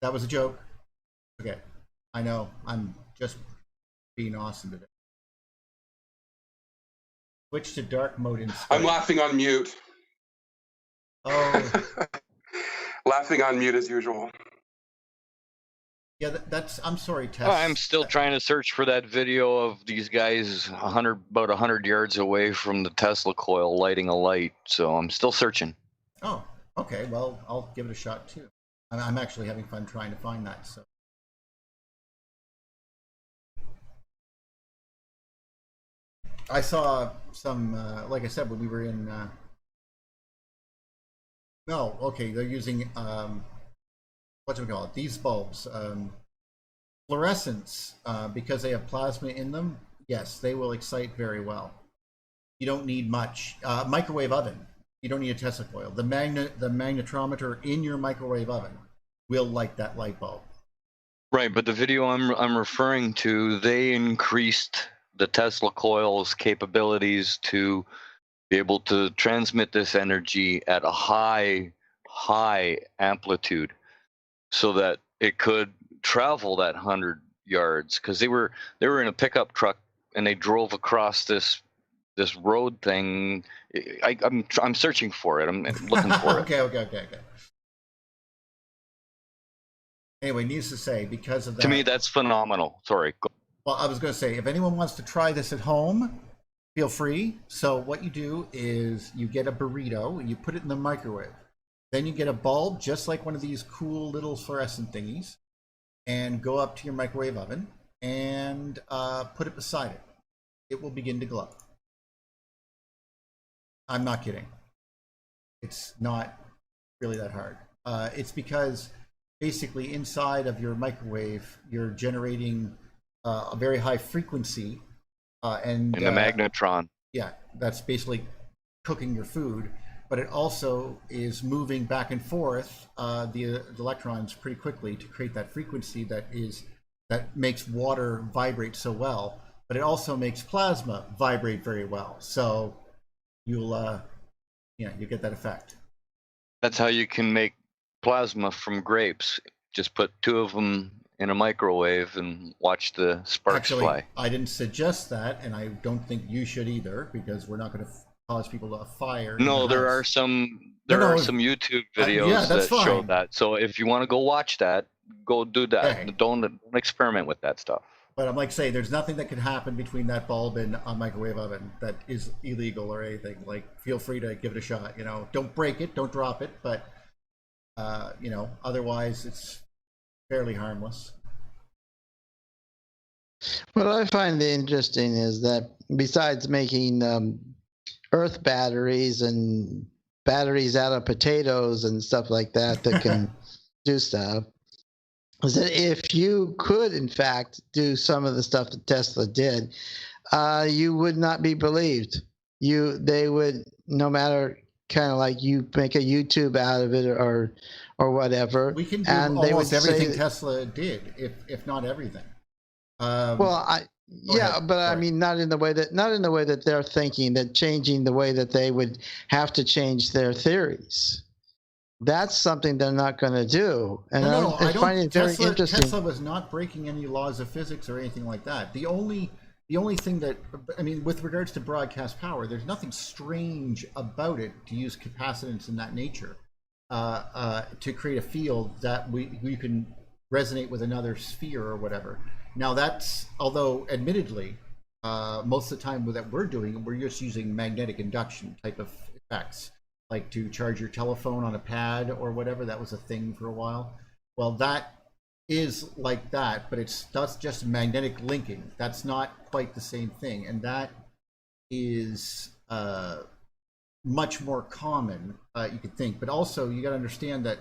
That was a joke. Okay, I know. I'm just being awesome today. Switch to dark mode in Skype. I'm laughing on mute. Oh. Laughing on mute as usual. Yeah, that's. I'm sorry, Tess. I'm still trying to search for that video of these guys about 100 yards away from the Tesla coil lighting a light. So I'm still searching. Oh, okay. Well, I'll give it a shot too. I'm actually having fun trying to find that. So. I saw some, like I said, when we were in. No, okay, they're using. What do we call it? These bulbs, fluorescence, because they have plasma in them. Yes, they will excite very well. You don't need much. Microwave oven. You don't need a Tesla coil. The magnetometer in your microwave oven will light that light bulb. Right, but the video I'm referring to, they increased the Tesla coil's capabilities to be able to transmit this energy at a high amplitude, so that it could travel that 100 yards. Because they were in a pickup truck and they drove across this road thing. I'm searching for it. I'm looking for it. Okay. Anyway, needless to say, because of that. To me, that's phenomenal. Sorry. Well, I was going to say, if anyone wants to try this at home, feel free. So what you do is you get a burrito and you put it in the microwave. Then you get a bulb, just like one of these cool little fluorescent thingies, and go up to your microwave oven and put it beside it. It will begin to glow. I'm not kidding. It's not really that hard. It's because basically inside of your microwave, you're generating a very high frequency. And a magnetron. Yeah, that's basically cooking your food. But it also is moving back and forth the electrons pretty quickly to create that frequency that makes water vibrate so well. But it also makes plasma vibrate very well. So you'll you get that effect. That's how you can make plasma from grapes. Just put 2 of them in a microwave and watch the sparks fly. I didn't suggest that, and I don't think you should either, because we're not going to cause people to fire. No, there are some YouTube videos that show that. So if you want to go watch that, go do that. Okay. Don't experiment with that stuff. But I'm like say, there's nothing that can happen between that bulb and a microwave oven that is illegal or anything. Like, feel free to give it a shot. You know, don't break it, don't drop it, but You know, otherwise it's fairly harmless. What I find interesting is that besides making earth batteries and batteries out of potatoes and stuff like that that can do stuff, is that if you could in fact do some of the stuff that Tesla did, you would not be believed. They would, no matter, kind of like you make a YouTube out of it or whatever. We can do and almost everything Tesla did, if not everything. Well, but I mean, not in the way that they're thinking, that changing the way that they would have to change their theories. That's something they're not going to do. And I find it very interesting. Tesla was not breaking any laws of physics or anything like that. The only thing that, I mean, with regards to broadcast power, there's nothing strange about it to use capacitance in that nature to create a field that we can resonate with another sphere or whatever. Now that's, although admittedly, most of the time that we're doing, we're just using magnetic induction type of effects, like to charge your telephone on a pad or whatever. That was a thing for a while. Well, that is like that, but that's just magnetic linking. That's not quite the same thing, and that is much more common, you could think. But also, you got to understand that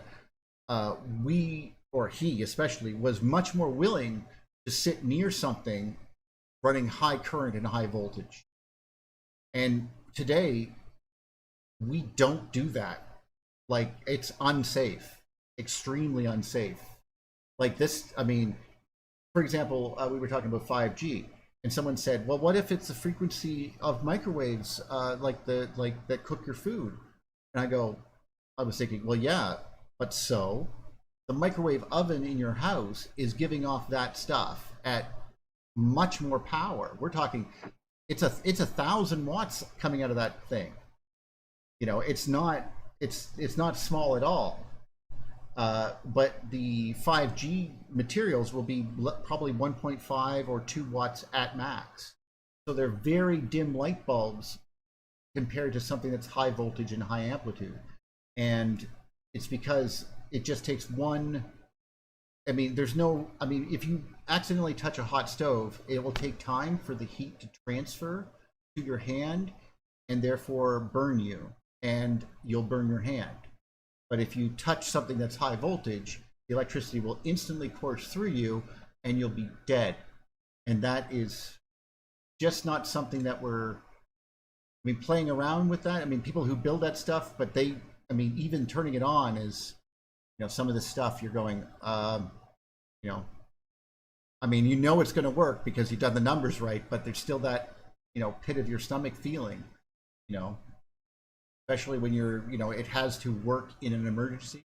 he especially was much more willing to sit near something running high current and high voltage. And today, we don't do that. Like, it's unsafe, extremely unsafe. Like this, I mean, for example, we were talking about 5G, and someone said, well, what if it's the frequency of microwaves, like that cook your food? And I was thinking, well, yeah, but so the microwave oven in your house is giving off that stuff at much more power. We're talking, it's 1,000 watts coming out of that thing. You know, it's not small at all. But the 5G materials will be probably 1.5 or 2 watts at max. So they're very dim light bulbs compared to something that's high voltage and high amplitude. And it's because it just takes one. I mean, if you accidentally touch a hot stove, it will take time for the heat to transfer to your hand and therefore burn you, and you'll burn your hand. But if you touch something that's high voltage, the electricity will instantly course through you and you'll be dead. And that is just not something that playing around with that. I mean, people who build that stuff, but even turning it on is, some of the stuff you're going, it's going to work because you've done the numbers right, but there's still that, pit of your stomach feeling, especially when you're, it has to work in an emergency,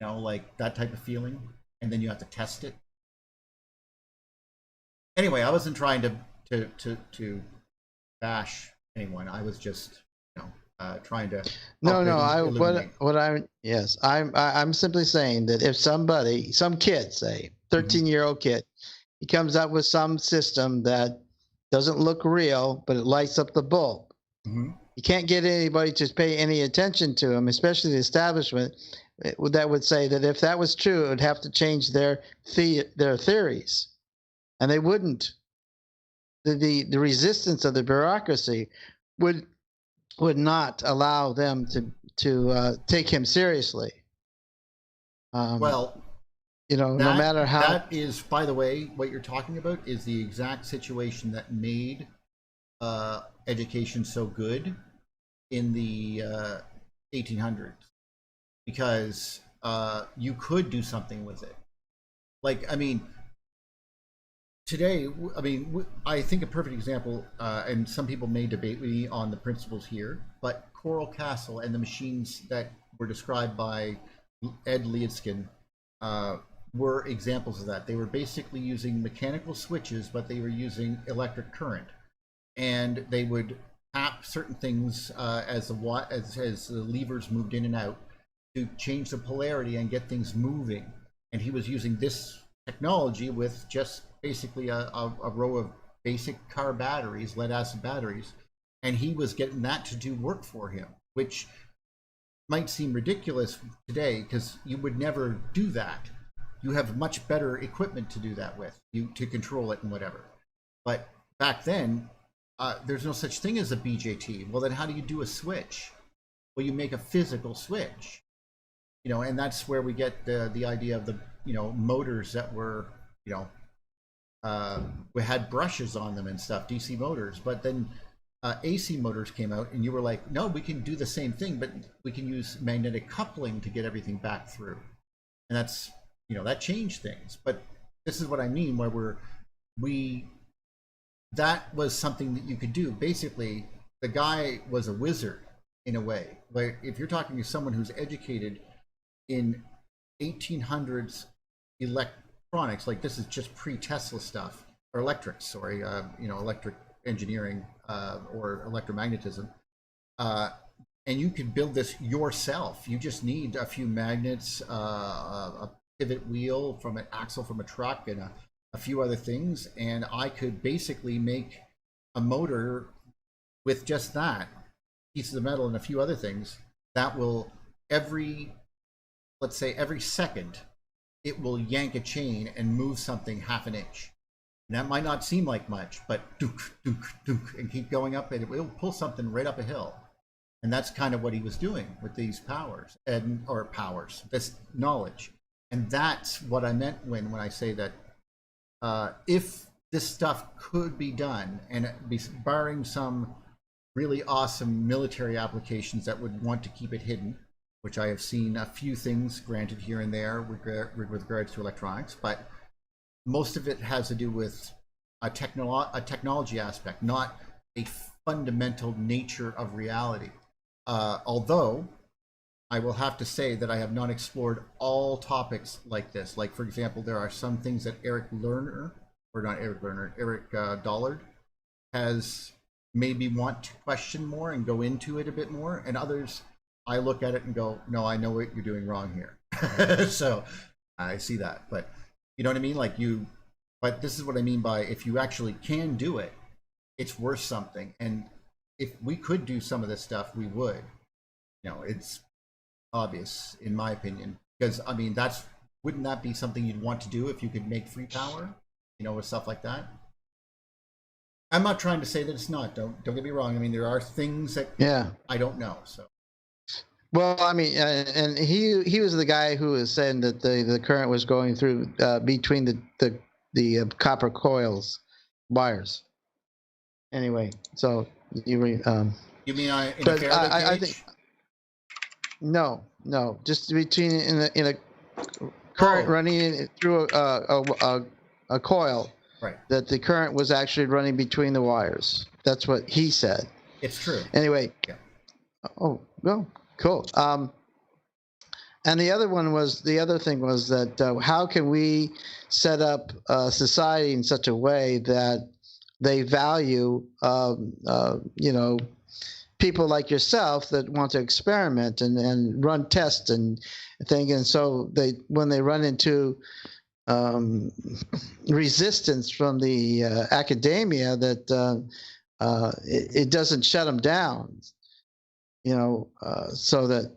like that type of feeling, and then you have to test it. Anyway, I wasn't trying to bash anyone. I was just, trying to. I'm simply saying that if some kid, say 13-year-old kid, he comes up with some system that doesn't look real, but it lights up the bulb. Mm-hmm. You can't get anybody to pay any attention to him, especially the establishment, that would say that if that was true, it would have to change their theories, and they wouldn't. The resistance of the bureaucracy would not allow them to take him seriously. No matter how. That is, by the way, what you're talking about is the exact situation that made education so good in the 1800s, because you could do something with it. Today, I think a perfect example, and some people may debate me on the principles here, but Coral Castle and the machines that were described by Ed Lietskin were examples of that. They were basically using mechanical switches, but they were using electric current, and they would tap certain things as the levers moved in and out to change the polarity and get things moving. And he was using this technology with just basically a row of basic car batteries, lead acid batteries, and he was getting that to do work for him, which might seem ridiculous today because you would never do that. You have much better equipment to do that with, to control it and whatever. But back then, there's no such thing as a BJT. Well, then how do you do a switch? Well, you make a physical switch, and that's where we get the idea of the, motors that were, we had brushes on them and stuff, DC motors. But then AC motors came out, and you were like, no, we can do the same thing, but we can use magnetic coupling to get everything back through. And that's, that changed things. But this is what I mean, where that was something that you could do. Basically, the guy was a wizard in a way. Where if you're talking to someone who's educated in 1800s electronics, like this is just pre-Tesla stuff, or electrics, sorry, electric engineering or electromagnetism, and you can build this yourself. You just need a few magnets, a pivot wheel from an axle from a truck, and a few other things, and I could basically make a motor with just that, pieces of metal and a few other things, that will let's say every second, it will yank a chain and move something half an inch. And that might not seem like much, but dunk, dunk, dunk, and keep going up, and it will pull something right up a hill. And that's kind of what he was doing with these powers, this knowledge. And that's what I meant when I say that if this stuff could be done, and barring some really awesome military applications that would want to keep it hidden, which I have seen a few things granted here and there with regards to electronics, but most of it has to do with a technology aspect, not a fundamental nature of reality. Although I will have to say that I have not explored all topics like this. Like, for example, there are some things that Eric Dollard has made me want to question more and go into it a bit more, and others I look at it and go, no, I know what you're doing wrong here. So I see that, but you know what I mean? But this is what I mean by, if you actually can do it, it's worth something. And if we could do some of this stuff, we would. It's obvious, in my opinion, because I mean, wouldn't that be something you'd want to do if you could make free power, with stuff like that? I'm not trying to say that it's not. Don't get me wrong. I mean, there are things that I don't know. So. Well, I mean, and he was the guy who was saying that the current was going through between the copper coils wires. Anyway, so you mean in a Faraday I cage? think no, just between in a current running through a coil. Right. That the current was actually running between the wires. That's what he said. It's true. Anyway. Yeah. Oh, well, cool. And the other thing was that how can we set up society in such a way that they value, people like yourself that want to experiment and run tests and things. And so when they run into resistance from the academia, that it doesn't shut them down, so that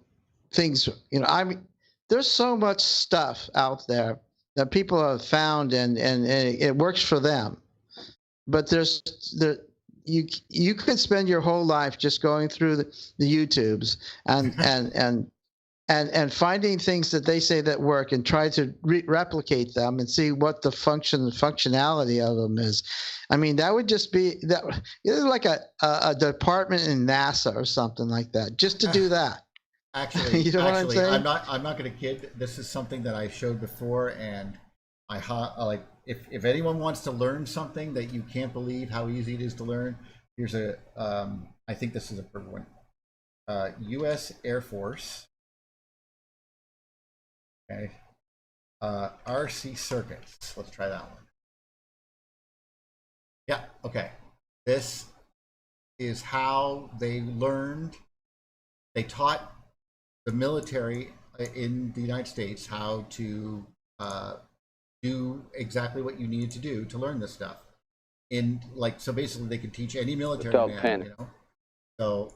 things, I mean, there's so much stuff out there that people have found and it works for them, but you could spend your whole life just going through the YouTubes and finding things that they say that work and try to replicate them and see what the functionality of them is. I mean, that would just be that. It's like a department in NASA or something like that, just to do that. Actually, you know what I'm saying? I'm not going to kid. This is something that I showed before, and I like if anyone wants to learn something that you can't believe how easy it is to learn. Here's I think this is a perfect one. U.S. Air Force. Okay. RC circuits. Let's try that one. Yeah. Okay. This is how they learned. They taught the military in the United States how to do exactly what you needed to do to learn this stuff. So basically they could teach any military man, So,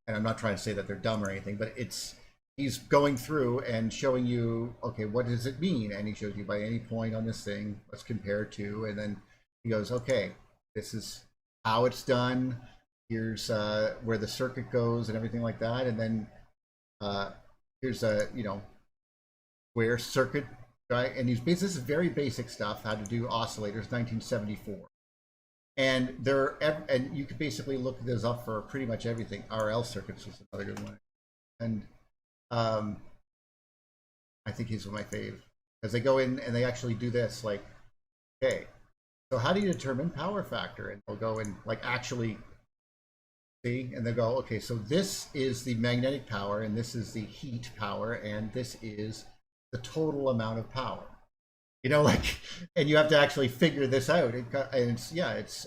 and I'm not trying to say that they're dumb or anything, but it's he's going through and showing you, okay, what does it mean? And he shows you by any point on this thing, let's compare to, and then he goes, okay, this is how it's done. Here's where the circuit goes and everything like that. And then here's a, square circuit, right? And this is very basic stuff, how to do oscillators, 1974. And and you could basically look this up for pretty much everything. RL circuits is another good one. And I think he's one of my faves, because they go in and they actually do this, like, okay, so how do you determine power factor? And they'll go and like actually see, and they'll go, okay, so this is the magnetic power, and this is the heat power, and this is the total amount of power. Like, and you have to actually figure this out. And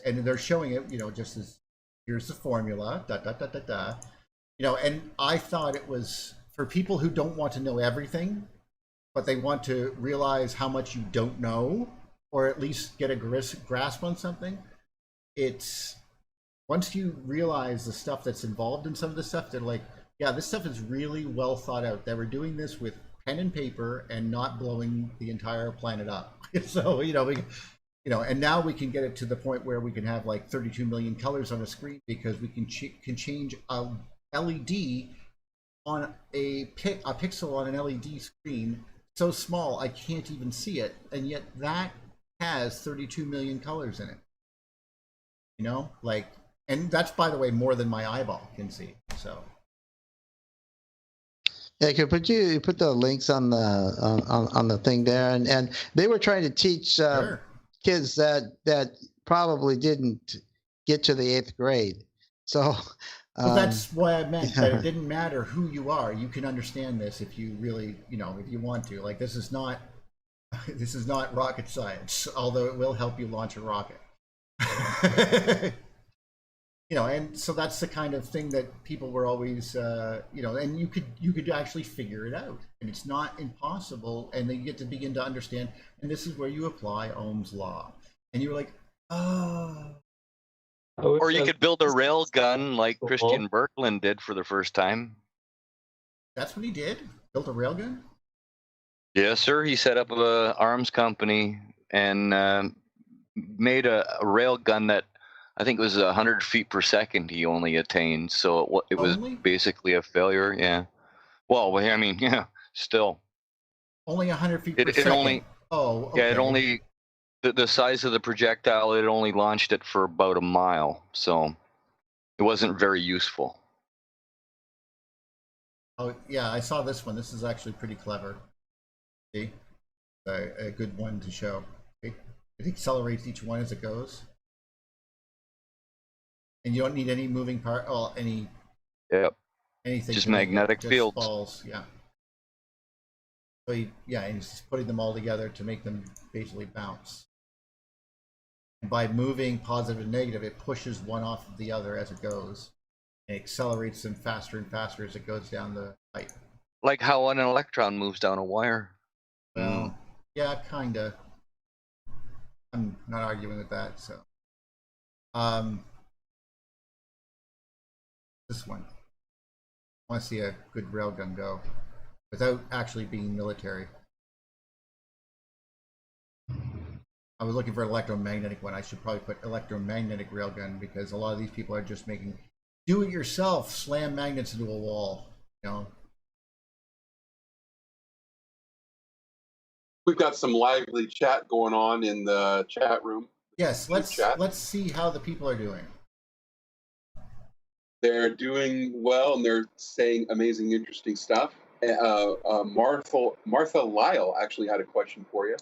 and they're showing it, just as here's the formula, and I thought it was for people who don't want to know everything, but they want to realize how much you don't know, or at least get a grasp on something. It's once you realize the stuff that's involved in some of the stuff, they're like, yeah, this stuff is really well thought out. They were doing this with pen and paper and not blowing the entire planet up. So, and now we can get it to the point where we can have like 32 million colors on a screen, because we can change a LED on a pixel on an LED screen so small I can't even see it, and yet that has 32 million colors in it. And that's, by the way, more than my eyeball can see. So yeah, could you put the links on the thing there, and they were trying to teach sure. kids that probably didn't get to the 8th grade. So well, that's why I meant that it didn't matter who you are. You can understand this if you really, if you want to. Like, this is not rocket science, although it will help you launch a rocket. And so that's the kind of thing that people were always, and you could actually figure it out, and it's not impossible. And then you get to begin to understand, and this is where you apply Ohm's law, and you're like, oh. Or you could build a rail gun like Christian Birkeland did for the first time. That's what he did? Built a rail gun? Yes, sir. He set up a arms company and made a rail gun that I think it was 100 feet per second he only attained. So it was basically a failure. Yeah. Well, I mean, yeah, still. Only 100 feet per second? Oh, okay. Yeah, it only, the size of the projectile, it only launched it for about a mile. So it wasn't very useful. Oh, yeah, I saw this one. This is actually pretty clever. See? A good one to show. Okay. It accelerates each one as it goes. And you don't need any moving part, anything. Just magnetic fields. Balls, yeah. So and he's just putting them all together to make them basically bounce. And by moving positive and negative, it pushes one off of the other as it goes. And accelerates them faster and faster as it goes down the pipe. Like how an electron moves down a wire. Well, yeah, kinda. I'm not arguing with that, so. This one. I want to see a good railgun go without actually being military. I was looking for an electromagnetic one. I should probably put electromagnetic railgun, because a lot of these people are just making do-it-yourself slam magnets into a wall. We've got some lively chat going on in the chat room. Yes, let's see how the people are doing. They're doing well, and they're saying amazing, interesting stuff. Martha Lyle actually had a question for you.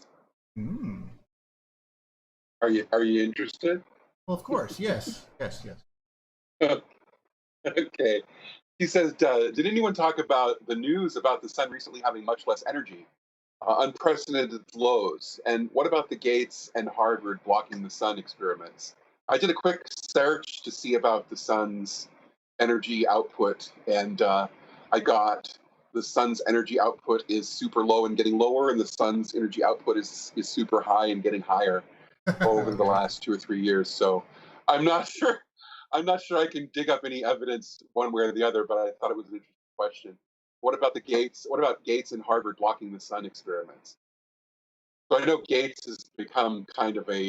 Are you interested? Well, of course, yes. Okay. He says, did anyone talk about the news about the sun recently having much less energy, unprecedented lows, and what about the Gates and Harvard blocking the sun experiments? I did a quick search to see about the sun's energy output, and I got the sun's energy output is super low and getting lower, and the sun's energy output is super high and getting higher over the last 2 or 3 years. So I'm not sure I can dig up any evidence one way or the other, but I thought it was an interesting question. What about the Gates? What about Gates and Harvard blocking the sun experiments? So I know Gates has become kind of a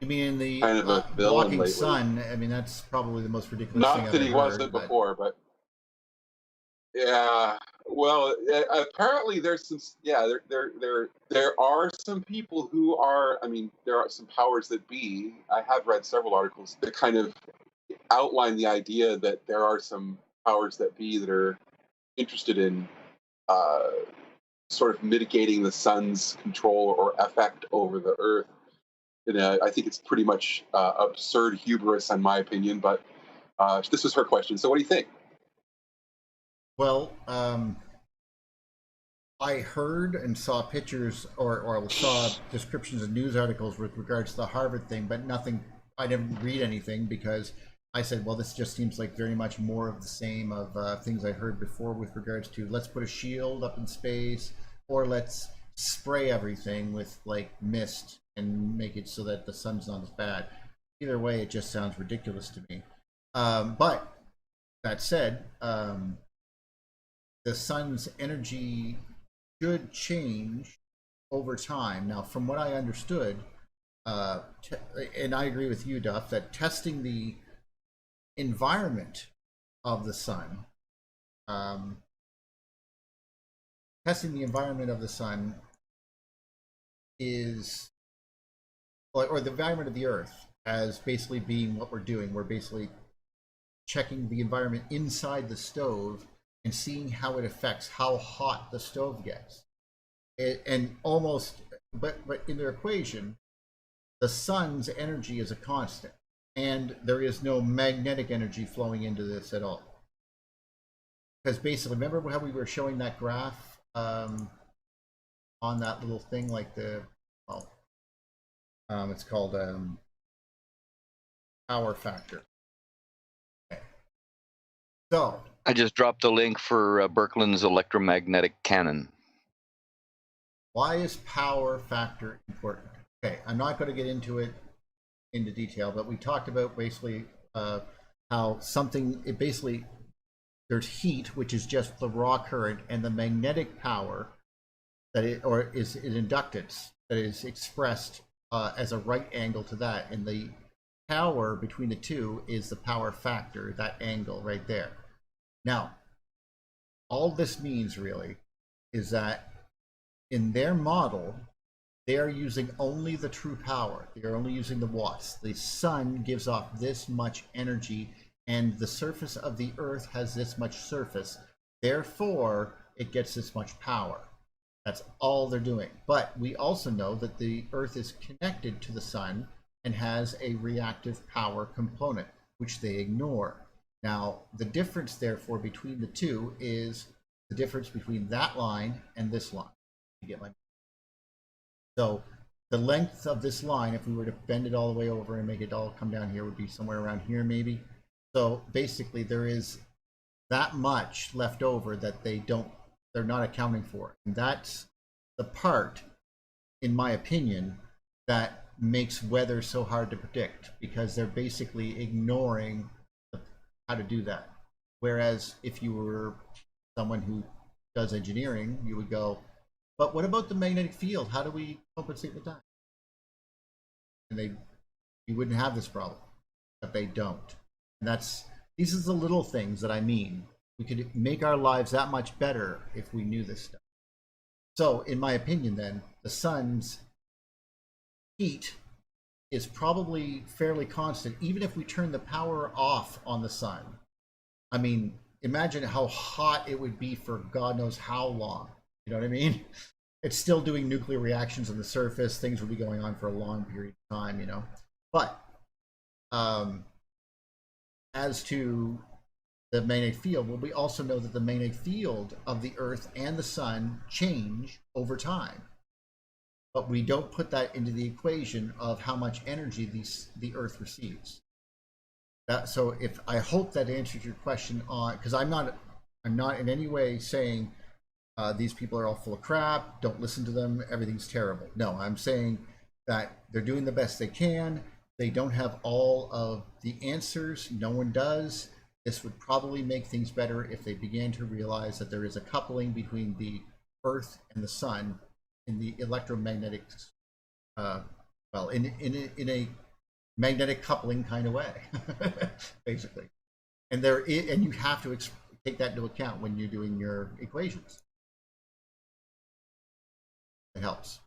you mean the kind of a villain blocking lately. sun? I mean, that's probably the most ridiculous thing Not I've that ever he heard, wasn't before, but yeah. Well, apparently there's some. Yeah, there are some people who are. I mean, there are some powers that be. I have read several articles that kind of outline the idea that there are some powers that be that are interested in uh, sort of mitigating the sun's control or effect over the Earth. And, I think it's pretty much absurd hubris, in my opinion. But this was her question. So, what do you think? Well, I heard and saw pictures or saw descriptions of news articles with regards to the Harvard thing, but nothing. I didn't read anything because I said, well, this just seems like very much more of the same of things I heard before with regards to let's put a shield up in space or let's spray everything with like mist and make it so that the sun's not as bad. Either way, it just sounds ridiculous to me. But that said, the sun's energy should change over time. Now, from what I understood, and I agree with you, Duff, that testing the environment of the sun, is, or the environment of the Earth as basically being what we're doing. We're basically checking the environment inside the stove and seeing how it affects how hot the stove gets. And almost, but in their equation, the sun's energy is a constant, and there is no magnetic energy flowing into this at all. Because basically, remember how we were showing that graph on that little thing, like the, it's called power factor. Okay. So I just dropped a link for Birkeland's electromagnetic cannon. Why is power factor important? Okay, I'm not going to get into detail, but we talked about basically how something, it basically, there's heat, which is just the raw current, and the magnetic power that is inductance that is expressed as a right angle to that, and the power between the two is the power factor, that angle right there. Now, all this means really is that in their model, they are using only the true power. They are only using the watts. The sun gives off this much energy, and the surface of the Earth has this much surface. Therefore, it gets this much power. That's all they're doing. But we also know that the Earth is connected to the sun and has a reactive power component, which they ignore. Now, the difference, therefore, between the two is the difference between that line and this line. You get my. So the length of this line, if we were to bend it all the way over and make it all come down here, would be somewhere around here maybe. So basically there is that much left over that they're not accounting for. And that's the part, in my opinion, that makes weather so hard to predict, because they're basically ignoring how to do that. Whereas if you were someone who does engineering, you would go, but what about the magnetic field? How do we compensate with that? And you wouldn't have this problem, but they don't. And these are the little things that I mean. We could make our lives that much better if we knew this stuff. So, in my opinion, then, the sun's heat is probably fairly constant, even if we turn the power off on the sun. I mean, imagine how hot it would be for God knows how long. You know what I mean? It's still doing nuclear reactions on the surface. Things would be going on for a long period of time, you know. But as to the magnetic field, well, we also know that the magnetic field of the Earth and the sun change over time. But we don't put that into the equation of how much energy the Earth receives. So I hope that answers your question on, because I'm not in any way saying these people are all full of crap, don't listen to them, everything's terrible. No, I'm saying that they're doing the best they can. They don't have all of the answers. No one does. this would probably make things better if they began to realize that there is a coupling between the Earth and the Sun in the electromagnetic, well, in a magnetic coupling kind of way, basically. And and you have to take that into account when you're doing your equations. It helps.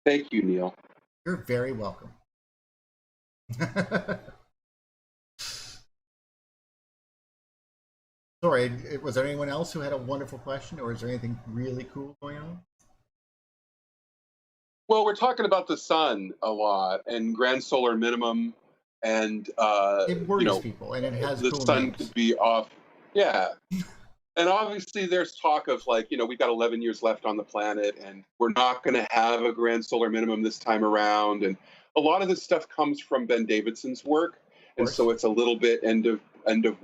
Thank you, Neil. You're very welcome. Sorry, was there anyone else who had a wonderful question, or is there anything really cool going on? Well, we're talking about the sun a lot and grand solar minimum, and it worries people, and it has the cool sun names. could be off. Yeah. And obviously there's talk of like, we've got 11 years left on the planet and we're not going to have a grand solar minimum this time around. And a lot of this stuff comes from Ben Davidson's work. And so it's a little bit end of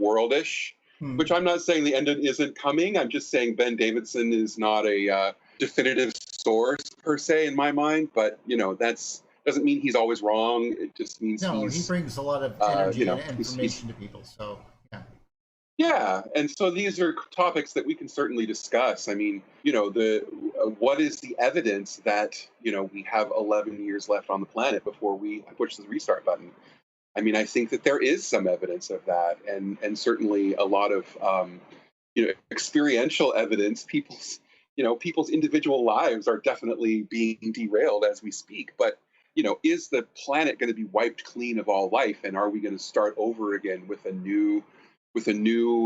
worldish, which I'm not saying the end isn't coming. I'm just saying Ben Davidson is not a definitive source per se in my mind. But, that's doesn't mean he's always wrong. It just means he brings a lot of energy and information to people. So, yeah. Yeah, and so these are topics that we can certainly discuss. I mean, what is the evidence that we have 11 years left on the planet before we push the restart button? I mean, I think that there is some evidence of that, and certainly a lot of experiential evidence. People's individual lives are definitely being derailed as we speak. But is the planet going to be wiped clean of all life, and are we going to start over again with a new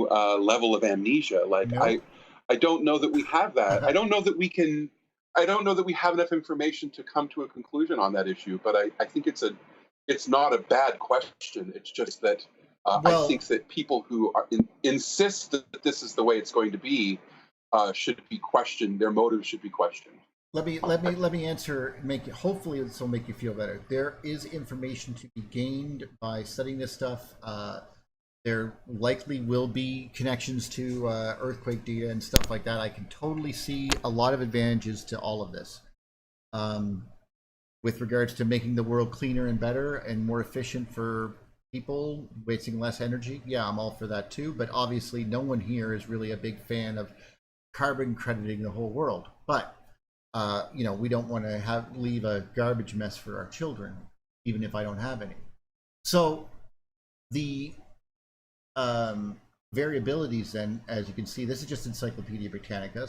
level of amnesia? Like, nope. I don't know that we have that. I don't know that we have enough information to come to a conclusion on that issue. But I think it's not a bad question. It's just that I think that people who insist that this is the way it's going to be should be questioned. Their motives should be questioned. Let me answer. Hopefully this will make you feel better. There is information to be gained by studying this stuff. There likely will be connections to earthquake data and stuff like that. I can totally see a lot of advantages to all of this. With regards to making the world cleaner and better and more efficient for people, wasting less energy. Yeah, I'm all for that too. But obviously no one here is really a big fan of carbon crediting the whole world. But, we don't want to leave a garbage mess for our children, even if I don't have any. So the variabilities then, as you can see, this is just Encyclopedia Britannica,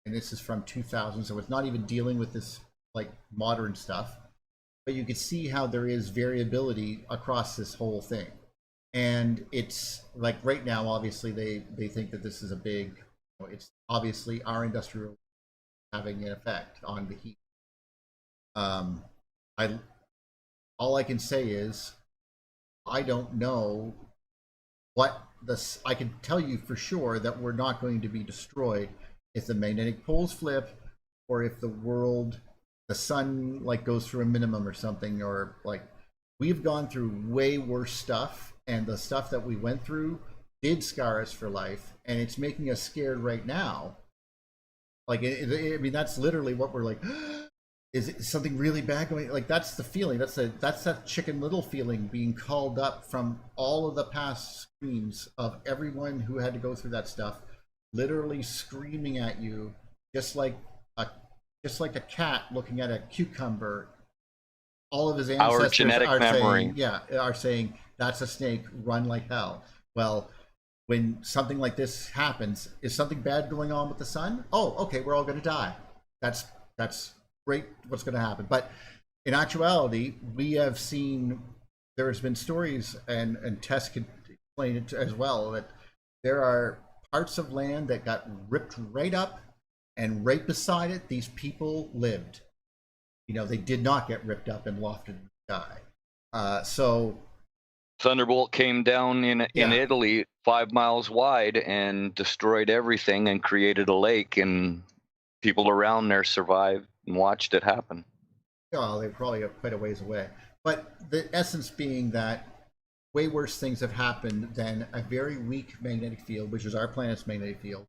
and this is from 2000, so it's not even dealing with this like modern stuff, but you can see how there is variability across this whole thing. And it's like right now, obviously they think that this is a big, it's obviously our industrial having an effect on the heat. All I can say is I don't know I can tell you for sure that we're not going to be destroyed if the magnetic poles flip, or if the sun like goes through a minimum or something, or like we've gone through way worse stuff, and the stuff that we went through did scar us for life, and it's making us scared right now. Like, I mean, that's literally what we're like. Is it something really bad going? Like, that's the feeling. That's that Chicken Little feeling being called up from all of the past screams of everyone who had to go through that stuff, literally screaming at you, just like a cat looking at a cucumber. All of his ancestors Our genetic memory. are saying that's a snake. Run like hell. Well, when something like this happens, is something bad going on with the sun? Oh, okay, we're all going to die. That's great. What's going to happen? But in actuality, we have seen, there's been stories, and Tess could explain it as well, that there are parts of land that got ripped right up, and right beside it, these people lived. They did not get ripped up and lofted in the sky. So Thunderbolt came down in Italy 5 miles wide and destroyed everything and created a lake, and people around there survived and watched it happen. Oh, they're probably quite a ways away. But the essence being that way worse things have happened than a very weak magnetic field, which is our planet's magnetic field.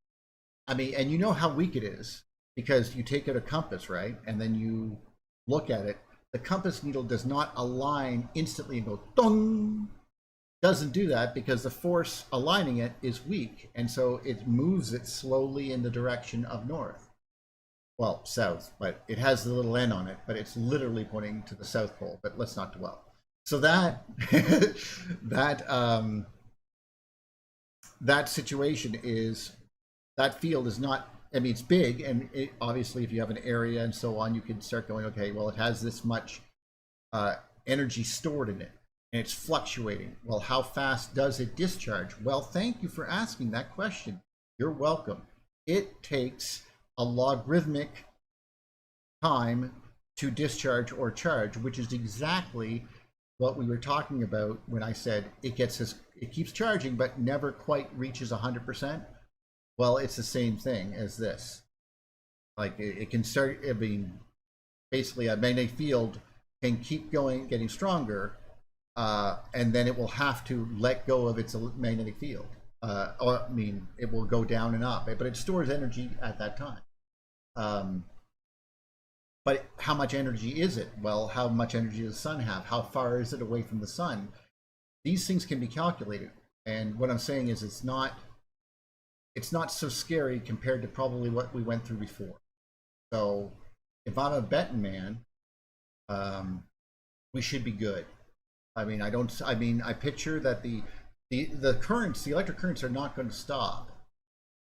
I mean, and how weak it is, because you take out a compass, right? And then you look at it. the compass needle does not align instantly and go dong. Doesn't do that because the force aligning it is weak, and so it moves it slowly in the direction of north. Well, south, but it has the little N on it, but it's literally pointing to the South Pole, but let's not dwell. So that that situation is, that field is not, I mean, it's big, and obviously if you have an area and so on, you can start going, okay, well, it has this much energy stored in it, and it's fluctuating. Well, how fast does it discharge? Well, thank you for asking that question. You're welcome. It takes a logarithmic time to discharge or charge, which is exactly what we were talking about when I said it keeps charging but never quite reaches 100%. Well, it's the same thing as this. Like it can start, I mean, basically a magnetic field can keep going, getting stronger, and then it will have to let go of its magnetic field. Or, I mean, it will go down and up, but it stores energy at that time. But how much energy is it? Well, how much energy does the sun have? How far is it away from the sun? These things can be calculated. And what I'm saying is it's not so scary compared to probably what we went through before. So if I'm a betting man, we should be good. I mean, I picture that the currents, the electric currents are not going to stop.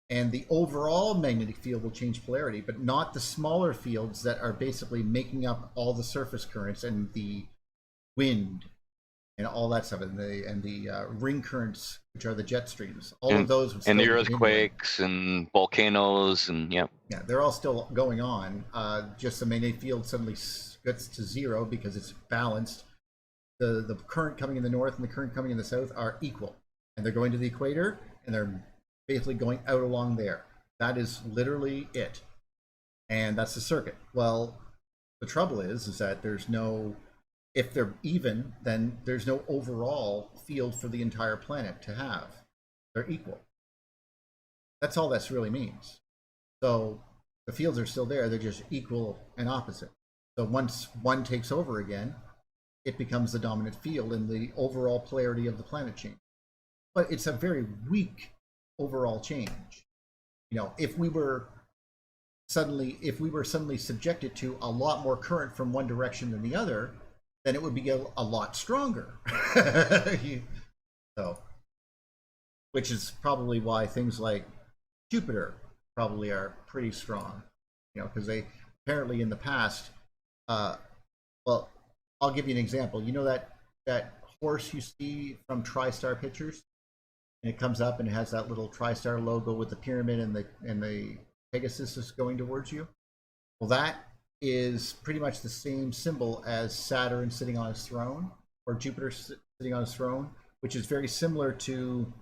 And the overall magnetic field will change polarity, but not the smaller fields that are basically making up all the surface currents and the wind and all that stuff, and the ring currents, which are the jet streams. All of those and the earthquakes and volcanoes and yeah, they're all still going on. Just the magnetic field suddenly gets to zero because it's balanced. The current coming in the north and the current coming in the south are equal, and they're going to the equator, and they're basically going out along there. That is literally it, and that's the circuit. Well, the trouble is that there's no, if they're even, then there's no overall field for the entire planet to have. They're equal. That's all this really means. So the fields are still there, they're just equal and opposite. So once one takes over again, it becomes the dominant field, and the overall polarity of the planet changes. But it's a very weak overall change. You know, if we were suddenly subjected to a lot more current from one direction than the other, then it would be a lot stronger. So, which is probably why things like Jupiter probably are pretty strong. You know, because they apparently in the past, well, I'll give you an example. You know that horse you see from TriStar pictures? And it comes up and it has that little TriStar logo with the pyramid and the Pegasus is going towards you. Well, that is pretty much the same symbol as Saturn sitting on his throne, or Jupiter sitting on his throne, which is very similar to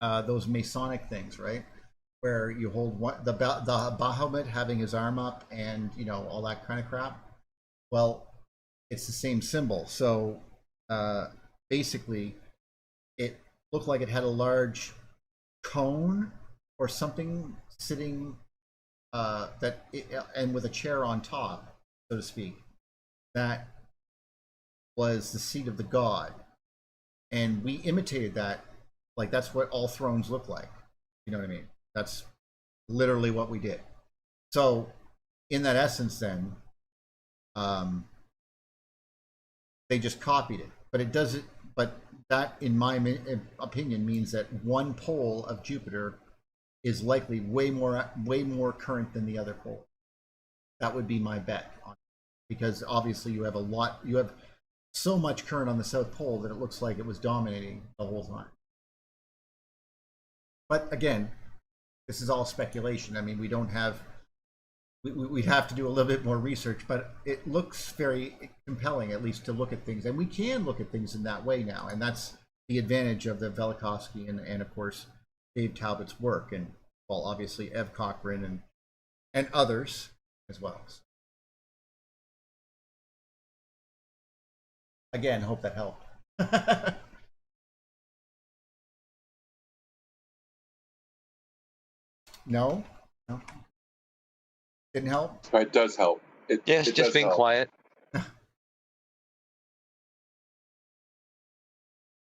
those Masonic things, right? Where you hold the Bahamut having his arm up, and you know, all that kind of crap. Well, it's the same symbol. So basically, it looked like it had a large cone or something sitting and with a chair on top, so to speak. That was the seat of the god, and we imitated that. Like, that's what all thrones look like. You know what I mean? That's literally what we did. So in that essence, then they just copied it, but it doesn't. But that, in my opinion, means that one pole of Jupiter is likely way more current than the other pole. That would be my bet on it, because obviously you have so much current on the South Pole that it looks like it was dominating the whole time. But again, this is all speculation. I mean, we'd have to do a little bit more research, but it looks very compelling, at least, to look at things. And we can look at things in that way now. And that's the advantage of the Velikovsky and of course, Dave Talbot's work. And, well, obviously, Ev Cochran and others as well. So, again, hope that helped. No? Didn't help? It does help. Yes, just being quiet.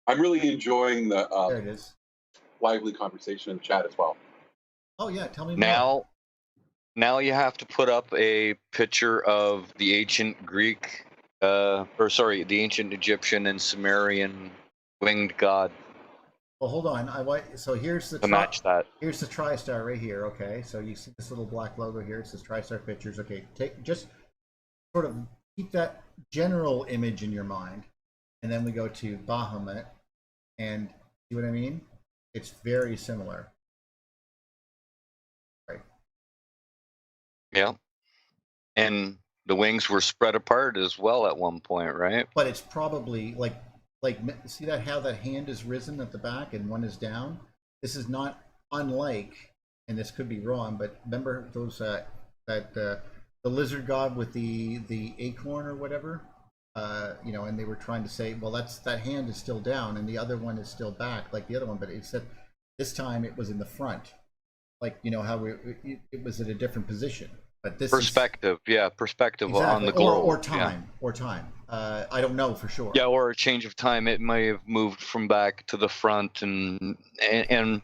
I'm really enjoying the there it is. lively conversation in the chat as well. Oh yeah, tell me more. Now you have to put up a picture of the ancient Greek, the ancient Egyptian and Sumerian winged god. Well, hold on. So here's the match that. Here's the TriStar right here. Okay, so you see this little black logo here. It says TriStar Pictures. Okay, just sort of keep that general image in your mind, and then we go to Bahamut, and see what I mean? It's very similar. Right. Yeah, and the wings were spread apart as well at one point, right? But it's probably like see that how that hand is risen at the back and one is down. This is not unlike, and this could be wrong, but remember those the lizard god with the acorn or whatever, you know, and they were trying to say, well, that hand is still down and the other one is still back like the other one, but it said this time it was in the front, like, you know, how it was at a different position. But this perspective, perspective exactly. on the globe, or time. I don't know for sure. Yeah, or a change of time. It may have moved from back to the front, and anyway,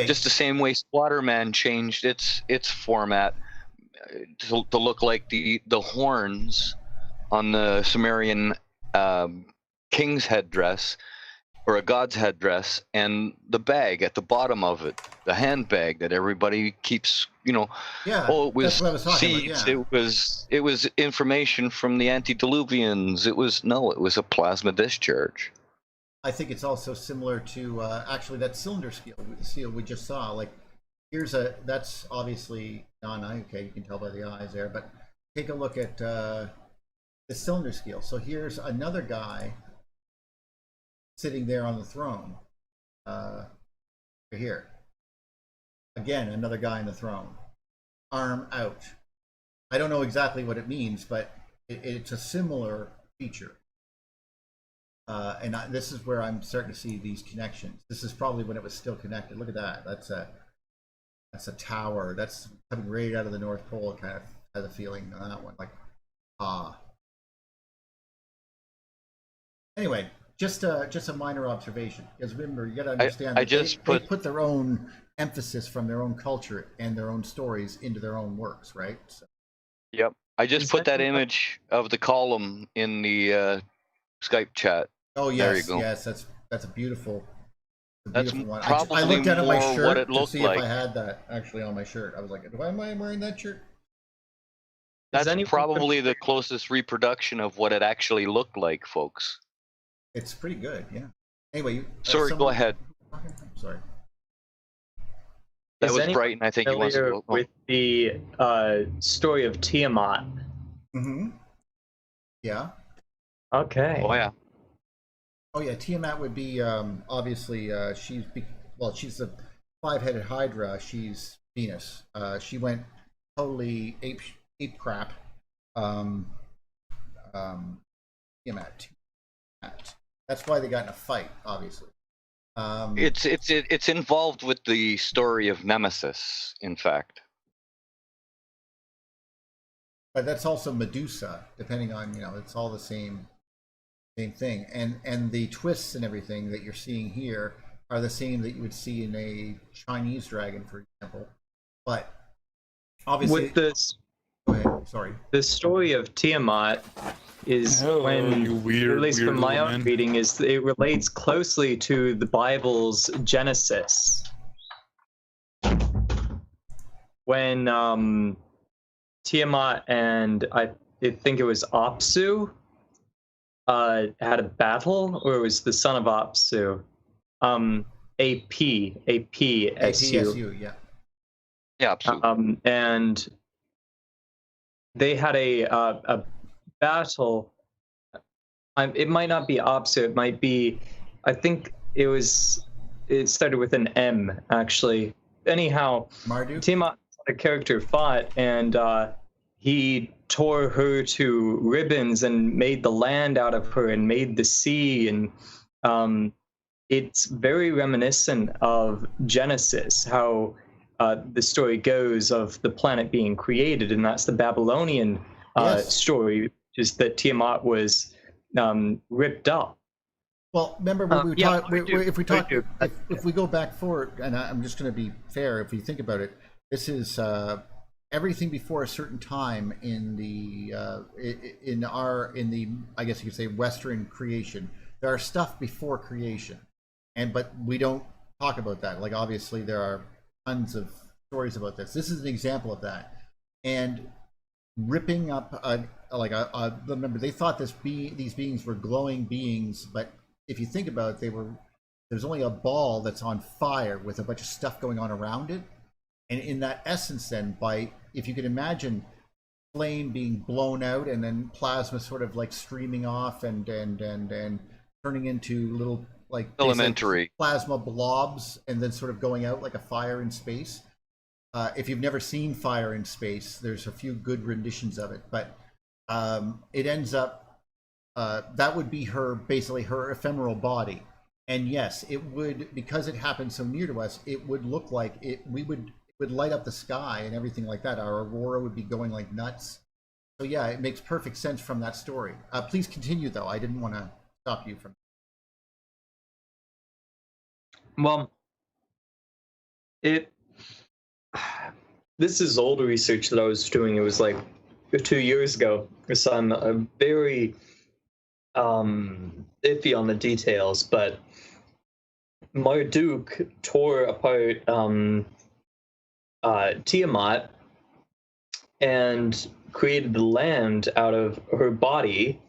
just the same way Slaughterman changed its format to look like the horns on the Sumerian king's headdress, or a god's headdress, and the bag at the bottom of it, the handbag that everybody keeps, you know. Yeah, it was seeds. Yeah. It was information from the antediluvians. It was a plasma discharge. I think it's also similar to actually that cylinder seal we just saw. Like, that's obviously okay, you can tell by the eyes there, but take a look at the cylinder scale. So here's another guy sitting there on the throne, right here. Again, another guy on the throne, arm out. I don't know exactly what it means, but it's a similar feature. And this is where I'm starting to see these connections. This is probably when it was still connected. Look at that. That's a tower. That's coming right out of the North Pole. Kind of has a feeling on that one, like Anyway. Just a minor observation, because remember, you got to understand that they put their own emphasis from their own culture and their own stories into their own works, right? So. Yep. I just put that image of the column in the Skype chat. Oh yes, there you go. Yes, that's a beautiful one. Probably I looked at my shirt to see if I had that actually on my shirt. I was like, am I wearing that shirt? That's probably the closest reproduction of what it actually looked like, folks. It's pretty good, yeah. Anyway, sorry, go ahead. I'm sorry. That was Brighton. I think he wants to go with the story of Tiamat. Mm-hmm. Yeah. Okay. Oh yeah. Oh yeah, Tiamat would be obviously she's the five-headed Hydra. She's Venus. She went totally ape crap. Tiamat. That's why they got in a fight, obviously. It's involved with the story of Nemesis, in fact. But that's also Medusa, depending on, you know, it's all the same thing. And the twists and everything that you're seeing here are the same that you would see in a Chinese dragon, for example. But obviously, with this, go ahead. Sorry. The story of Tiamat is at least from my own reading, is it relates closely to the Bible's Genesis. When Tiamat and I think it was Apsu had a battle, or it was the son of Apsu. APSU, yeah. Yeah, absolutely. And they had a battle. It might not be Apsu. It might be. I think it started with an M, actually. Anyhow, Marduk? Tiamat, a character, fought, and he tore her to ribbons and made the land out of her and made the sea, and it's very reminiscent of Genesis, how the story goes of the planet being created, and that's the Babylonian story, just that Tiamat was ripped up. Well, remember when we Yeah, talk, I do. if we I talk, do. if we go back forward, and I'm just going to be fair, if you think about it, this is everything before a certain time in the I guess you could say Western creation. There are stuff before creation, but we don't talk about that. Like obviously there are tons of stories about this. This is an example of that, and ripping up remember they thought these beings were glowing beings, but if you think about it, there's only a ball that's on fire with a bunch of stuff going on around it. And in that essence, then, if you could imagine flame being blown out and then plasma sort of like streaming off and turning into little like elementary plasma blobs and then sort of going out like a fire in space. If you've never seen fire in space, there's a few good renditions of it, but it ends up that would be basically her ephemeral body. And yes, it would, because it happened so near to us, it would look like it would light up the sky and everything like that. Our aurora would be going like nuts. So yeah, it makes perfect sense from that story. Please continue though. I didn't want to stop you from. Well, this is old research that I was doing. It was like 2 years ago. So I'm very iffy on the details, but Marduk tore apart Tiamat and created the land out of her body,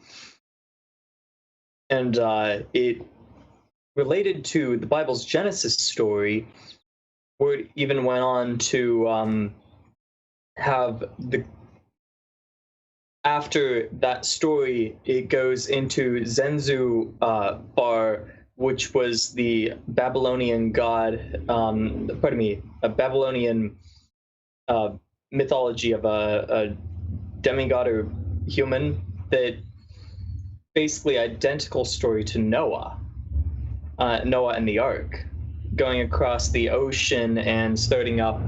and it related to the Bible's Genesis story, where it even went on to have after that story, it goes into Zenzu Bar, which was the Babylonian god, a Babylonian mythology of a demigod or human, that basically identical story to Noah and the Ark, going across the ocean and starting up.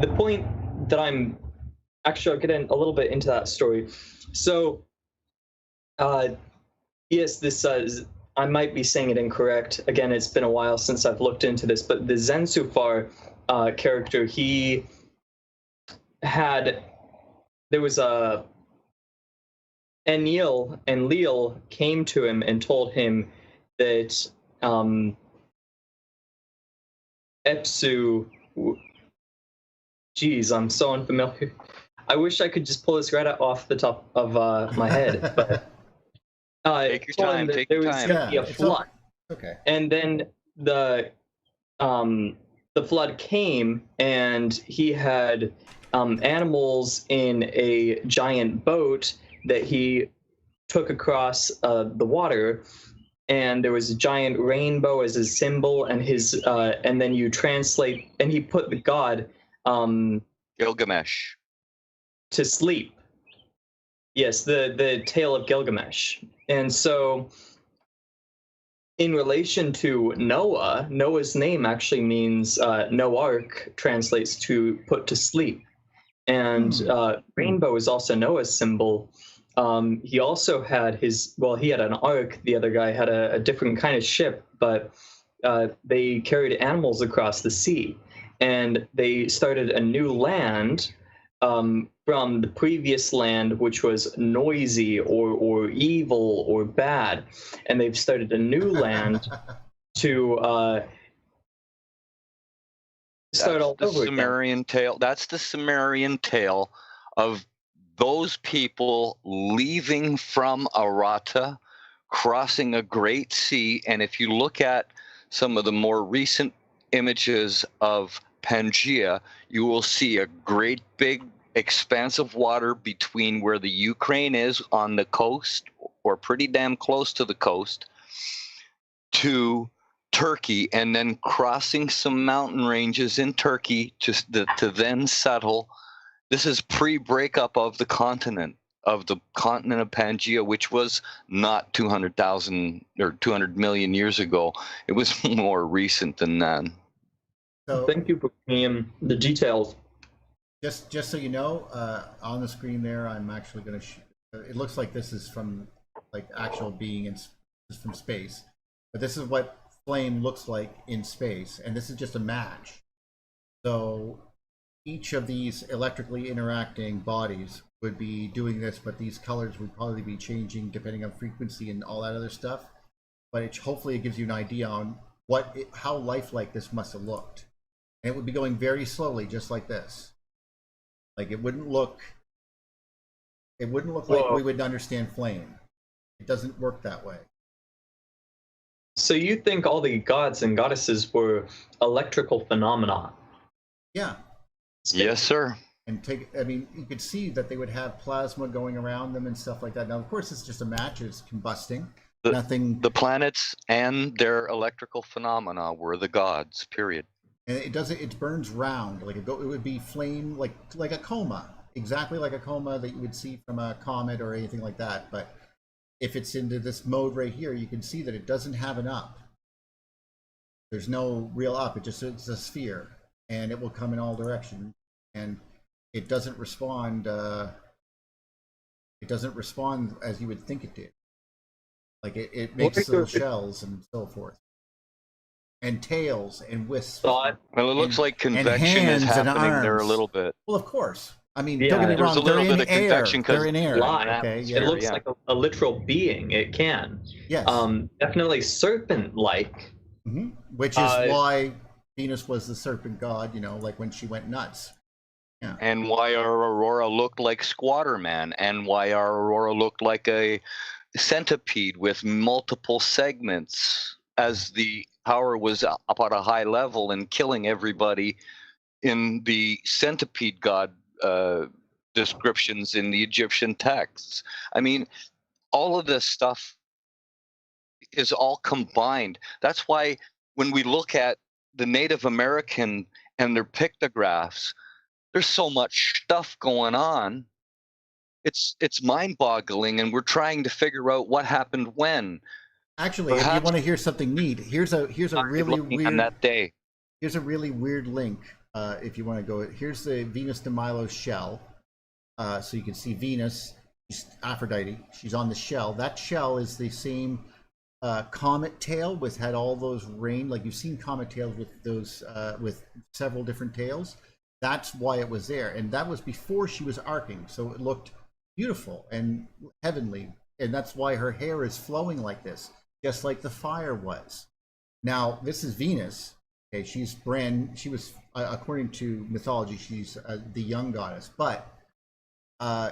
The point that I'll get in a little bit into that story. So, yes, this I might be saying it incorrect. Again, it's been a while since I've looked into this, but the Zensufar character, there was a Enlil, and Leal came to him and told him that Epsu, geez, I'm so unfamiliar. I wish I could just pull this right off the top of my head, but take your time. Take your time. There was going to be a flood, Okay. And then the flood came, and he had animals in a giant boat that he took across the water, and there was a giant rainbow as a symbol, and and then you translate, and he put the god Gilgamesh to sleep. Yes, the tale of Gilgamesh. And so in relation to Noah, Noah's name actually means no ark, translates to put to sleep. And rainbow is also Noah's symbol. He also had he had an ark. The other guy had a different kind of ship, but they carried animals across the sea, and they started a new land from the previous land, which was noisy or evil or bad, and they've started a new land to start all over Sumerian tale. That's the Sumerian tale of those people leaving from Arata, crossing a great sea. And if you look at some of the more recent images of Pangaea, you will see a great big expanse of water between where the Ukraine is on the coast, or pretty damn close to the coast, to Turkey, and then crossing some mountain ranges in Turkey to then settle. This is pre-breakup of the continent of Pangaea, which was not 200,000 or 200 million years ago. It was more recent than that. So, thank you for bringing the details. Just so you know, on the screen there, I'm actually going to. It looks like this is from like actual being in from space. But this is what flame looks like in space, and this is just a match. So each of these electrically interacting bodies would be doing this, but these colors would probably be changing depending on frequency and all that other stuff. But hopefully it gives you an idea on how lifelike this must have looked. And it would be going very slowly, just like this. Like it wouldn't look like we would understand flame. It doesn't work that way. So you think all the gods and goddesses were electrical phenomena? Yeah. Yes, sir. And you could see that they would have plasma going around them and stuff like that. Now, of course, it's just a match; it's combusting. The planets and their electrical phenomena were the gods. Period. And it burns round like it would be flame, like a coma, exactly like a coma that you would see from a comet or anything like that. But if it's into this mode right here, you can see that it doesn't have an up. There's no real up. It's a sphere, and it will come in all directions, and it doesn't respond. It doesn't respond as you would think it did. Like it makes little shells and so forth, and tails and wisps. Well, it looks like convection is happening there a little bit. Well, of course. I mean, don't get me wrong. They're in air. They're in air. Okay, it looks like a literal being. It can. Yes. Definitely serpent-like. Mm-hmm. Which is why Venus was the serpent god. Like when she went nuts. Yeah. And why our aurora looked like Squatter Man, and why our aurora looked like a centipede with multiple segments, as the power was up at a high level and killing everybody in the centipede god descriptions in the Egyptian texts. I mean, all of this stuff is all combined. That's why when we look at the Native American and their pictographs, there's so much stuff going on. It's mind-boggling, and we're trying to figure out what happened when. Actually, if you want to hear something neat, here's a really weird on that day. Here's a really weird link. If you want to go, here's the Venus de Milo shell. So you can see Venus, she's Aphrodite. She's on the shell. That shell is the same comet tail, which had all those like you've seen comet tails with those with several different tails. That's why it was there, and that was before she was arcing, so it looked beautiful and heavenly, and that's why her hair is flowing like this, just like the fire was. Now this is Venus. Okay, she was according to mythology, she's the young goddess. But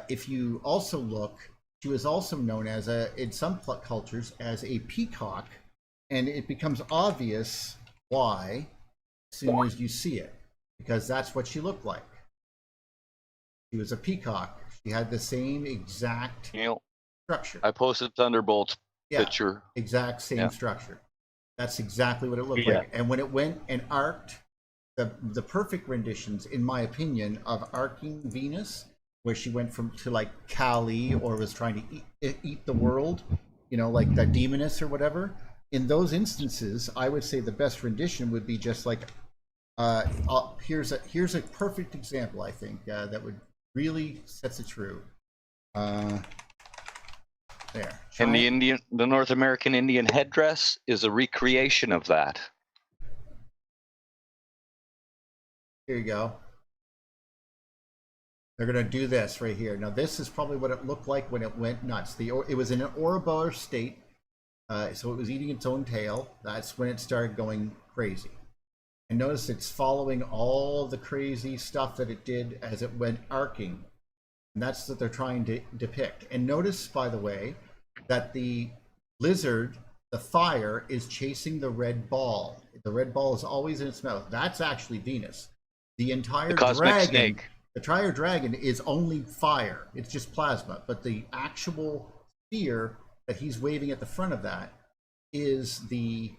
if you also look, she was also known as in some cultures as a peacock, and it becomes obvious why as soon as you see it, because that's what she looked like. She was a peacock. She had the same exact structure. I posted Thunderbolt's picture. Exact same structure. That's exactly what it looked like. And when it went and arced, the perfect renditions, in my opinion, of arcing Venus, where she went to like Kali, or was trying to eat the world, like the demoness or whatever. In those instances, I would say the best rendition would be just like, here's a perfect example, I think, that would really sets it true. There. And the North American Indian headdress is a recreation of that. Here you go. They're going to do this right here. Now, this is probably what it looked like when it went nuts. It was in an Ouroboros state, so it was eating its own tail. That's when it started going crazy. And notice it's following all the crazy stuff that it did as it went arcing. And that's what they're trying to depict. And notice, by the way, that the lizard, the fire, is chasing the red ball. The red ball is always in its mouth. That's actually Venus. The entire dragon, the entire dragon is only fire. It's just plasma. But the actual sphere that he's waving at the front of that is the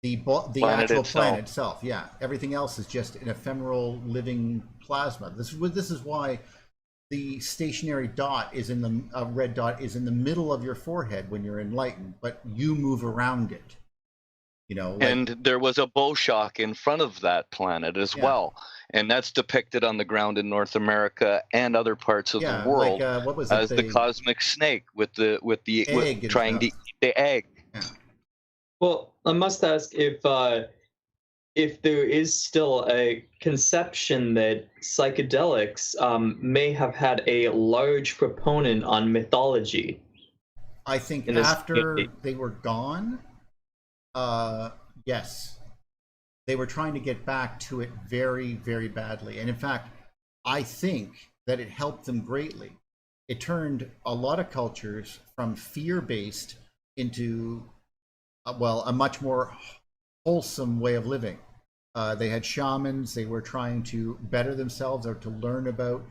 actual planet itself. Yeah, everything else is just an ephemeral living plasma. This is why the stationary dot is in the red dot is in the middle of your forehead when you're enlightened, but you move around it. You know, like, and there was a bow shock in front of that planet as well, and that's depicted on the ground in North America and other parts of the world, like what was it? as the cosmic snake with Egg and trying to stuff. eat the egg. Yeah. Well, I must ask if there is still a conception that psychedelics may have had a large proponent on mythology. I think In this after they were gone, yes, they were trying to get back to it very, very badly. And in fact, I think that it helped them greatly. It turned a lot of cultures from fear-based into, well, a much more wholesome way of living. They had shamans. They were trying to better themselves or to learn about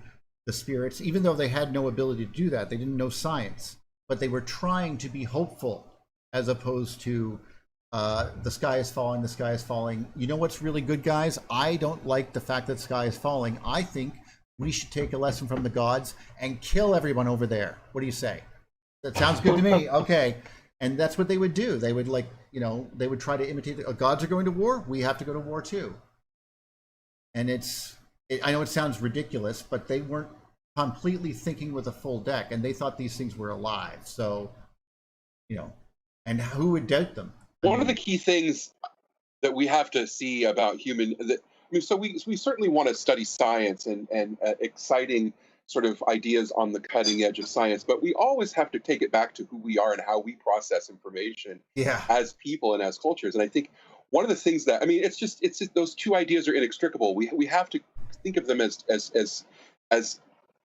the spirits, even though they had no ability to do that. They didn't know science, but they were trying to be hopeful, as opposed to the sky is falling, the sky is falling. You know what's really good, guys? I don't like the fact that the sky is falling. I think we should take a lesson from the gods and kill everyone over there. What do you say? That sounds good to me. Okay. And that's what they would do. They would, like, you know, they would try to imitate the gods are going to war. We have to go to war too. And I know it sounds ridiculous, but they weren't completely thinking with a full deck, and they thought these things were alive. So, you know, and who would doubt them? One of the key things that we have to see about so we certainly want to study science and exciting sort of ideas on the cutting edge of science, but we always have to take it back to who we are and how we process information as people and as cultures. And I think one of the things that, I mean, it's just those two ideas are inextricable. We have to think of them as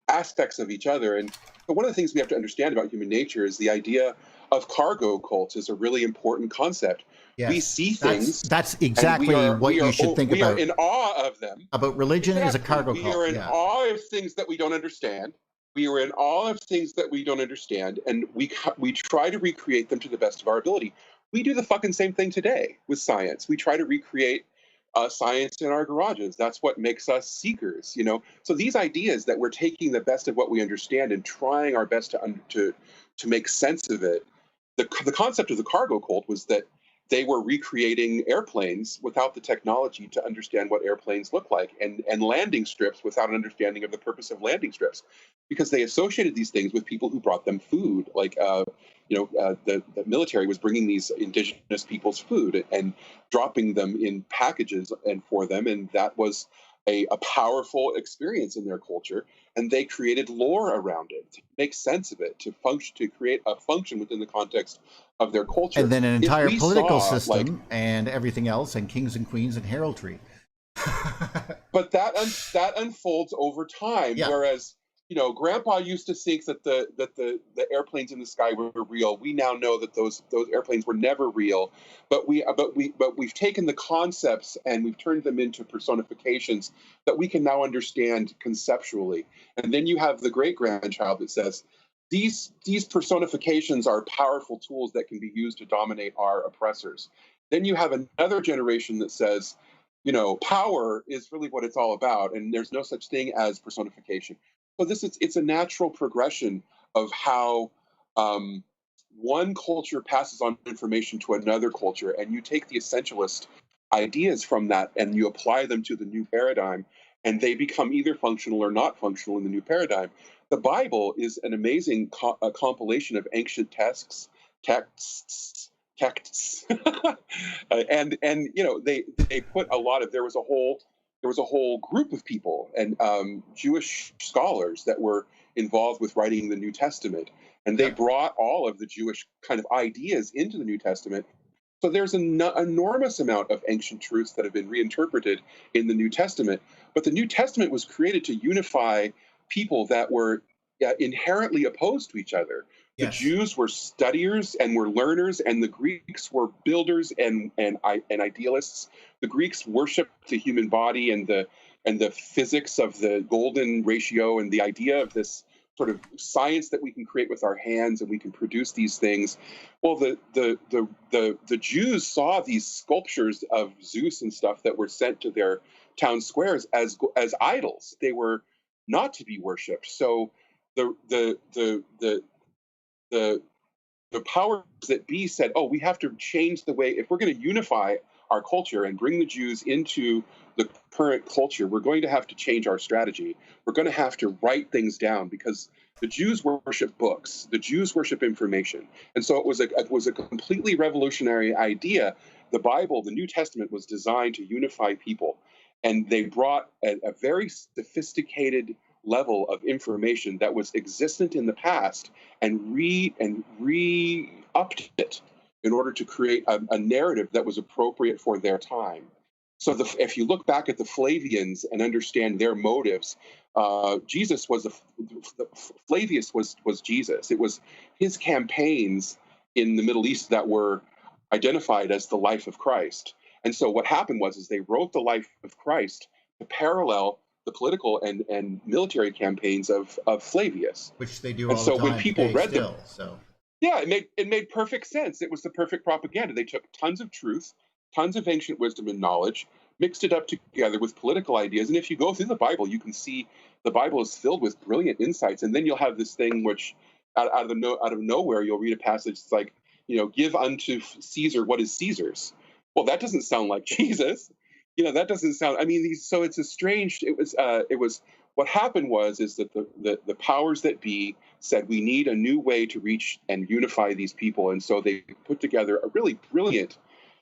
aspects of each other. And one of the things we have to understand about human nature is the idea of cargo cults is a really important concept. Yes. We see things. That's exactly what you should think about. We are in awe of them. About religion as a cargo cult. We are in awe of things that we don't understand. We are in awe of things that we don't understand, and we try to recreate them to the best of our ability. We do the fucking same thing today with science. We try to recreate science in our garages. That's what makes us seekers, you know. So these ideas that we're taking the best of what we understand and trying our best to make sense of it. The concept of the cargo cult was that they were recreating airplanes without the technology to understand what airplanes look like, and landing strips without an understanding of the purpose of landing strips, because they associated these things with people who brought them food. Like, the military was bringing these indigenous people's food and dropping them in packages and for them, and that was a powerful experience in their culture. And they created lore around it to make sense of it, to create a function within the context of their culture. And then an entire political system and everything else, and kings and queens and heraldry. But that unfolds over time. Yeah. Whereas, you know, Grandpa used to think that the airplanes in the sky were real. We now know that those airplanes were never real. But we've taken the concepts and we've turned them into personifications that we can now understand conceptually. And then you have the great grandchild that says, these personifications are powerful tools that can be used to dominate our oppressors. Then you have another generation that says, you know, power is really what it's all about, and there's no such thing as personification. So it's a natural progression of how one culture passes on information to another culture, and you take the essentialist ideas from that and you apply them to the new paradigm, and they become either functional or not functional in the new paradigm. The Bible is an amazing compilation of ancient texts, and you know, they put a lot of, there was a whole group of people and Jewish scholars that were involved with writing the New Testament, and they brought all of the Jewish kind of ideas into the New Testament. So there's an enormous amount of ancient truths that have been reinterpreted in the New Testament. But the New Testament was created to unify people that were inherently opposed to each other. Yes. The Jews were studiers and were learners, and the Greeks were builders and idealists. The Greeks worshipped the human body and the physics of the golden ratio and the idea of this sort of science that we can create with our hands and we can produce these things. Well, the Jews saw these sculptures of Zeus and stuff that were sent to their town squares as idols. They were not to be worshipped. So the the powers that be said, oh, we have to change the way, if we're going to unify our culture and bring the Jews into the current culture, we're going to have to change our strategy. We're going to have to write things down, because the Jews worship books. The Jews worship information. And so it was a completely revolutionary idea. The Bible, the New Testament, was designed to unify people. And they brought a very sophisticated level of information that was existent in the past and re-upped it in order to create a narrative that was appropriate for their time. So if you look back at the Flavians and understand their motives, Flavius was Jesus. It was his campaigns in the Middle East that were identified as the life of Christ. And so what happened was they wrote the life of Christ to parallel the political and military campaigns of Flavius. Which they do all the time. And so when people read them, yeah, it made perfect sense. It was the perfect propaganda. They took tons of truth, tons of ancient wisdom and knowledge, mixed it up together with political ideas. And if you go through the Bible, you can see the Bible is filled with brilliant insights. And then you'll have this thing which out of nowhere, you'll read a passage that's like, give unto Caesar what is Caesar's. Well, that doesn't sound like Jesus. That doesn't sound, so it's a strange, it was, what happened is that the powers that be said, we need a new way to reach and unify these people. And so they put together a really brilliant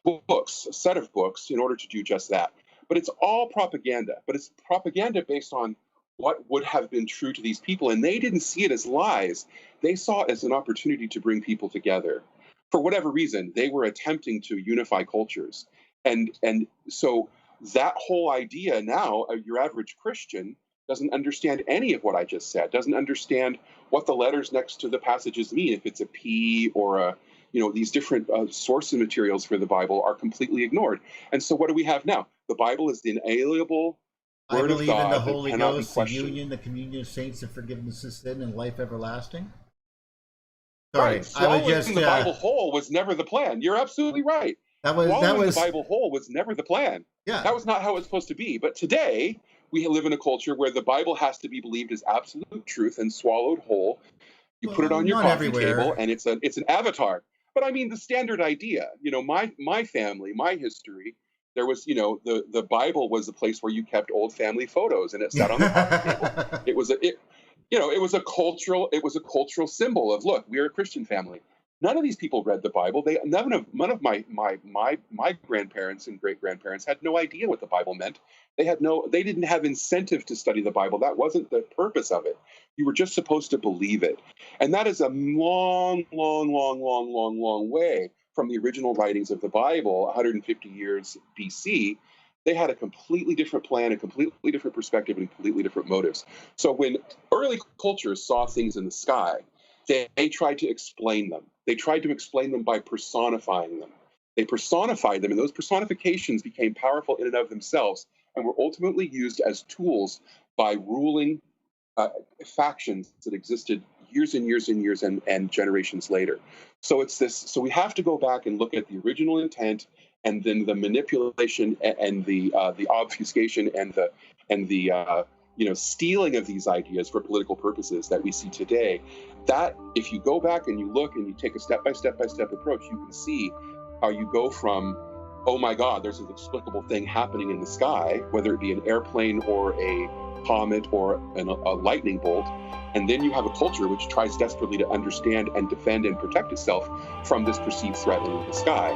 a set of books in order to do just that. But it's all propaganda, but it's propaganda based on what would have been true to these people. And they didn't see it as lies. They saw it as an opportunity to bring people together. For whatever reason, they were attempting to unify cultures. And so that whole idea now, your average Christian doesn't understand any of what I just said, doesn't understand what the letters next to the passages mean. If it's a P or these different source materials for the Bible are completely ignored. And so what do we have now? The Bible is the inalienable Word of God. I believe in the Holy Ghost, the union, the communion of saints, and forgiveness of sin, and life everlasting. Sorry, right. Swallowing the Bible whole was never the plan. You're absolutely right. Swallowing the Bible whole was never the plan. Yeah, that was not how it's supposed to be. But today we live in a culture where the Bible has to be believed as absolute truth and swallowed whole. You put it on your coffee table, and it's an avatar. But the standard idea. My family, my history. There was, the Bible was a place where you kept old family photos, and it sat on the coffee table. It was a cultural symbol of, look, we're a Christian family. None of these people read the Bible. None of my grandparents and great grandparents had no idea what the Bible meant. They didn't have incentive to study the Bible. That wasn't the purpose of it. You were just supposed to believe it. And that is a long, long, long, long, long, long way from the original writings of the Bible, 150 years BC. They had a completely different plan, a completely different perspective, and completely different motives. So when early cultures saw things in the sky, they tried to explain them. They tried to explain them by personifying them. They personified them, and those personifications became powerful in and of themselves and were ultimately used as tools by ruling factions that existed years and years and years and generations later. So so we have to go back and look at the original intent, and then the manipulation and the obfuscation and the stealing of these ideas for political purposes that we see today. That if you go back and you look and you take a step-by-step approach, you can see how you go from, oh my God, there's an inexplicable thing happening in the sky, whether it be an airplane or a comet or a lightning bolt, and then you have a culture which tries desperately to understand and defend and protect itself from this perceived threat in the sky.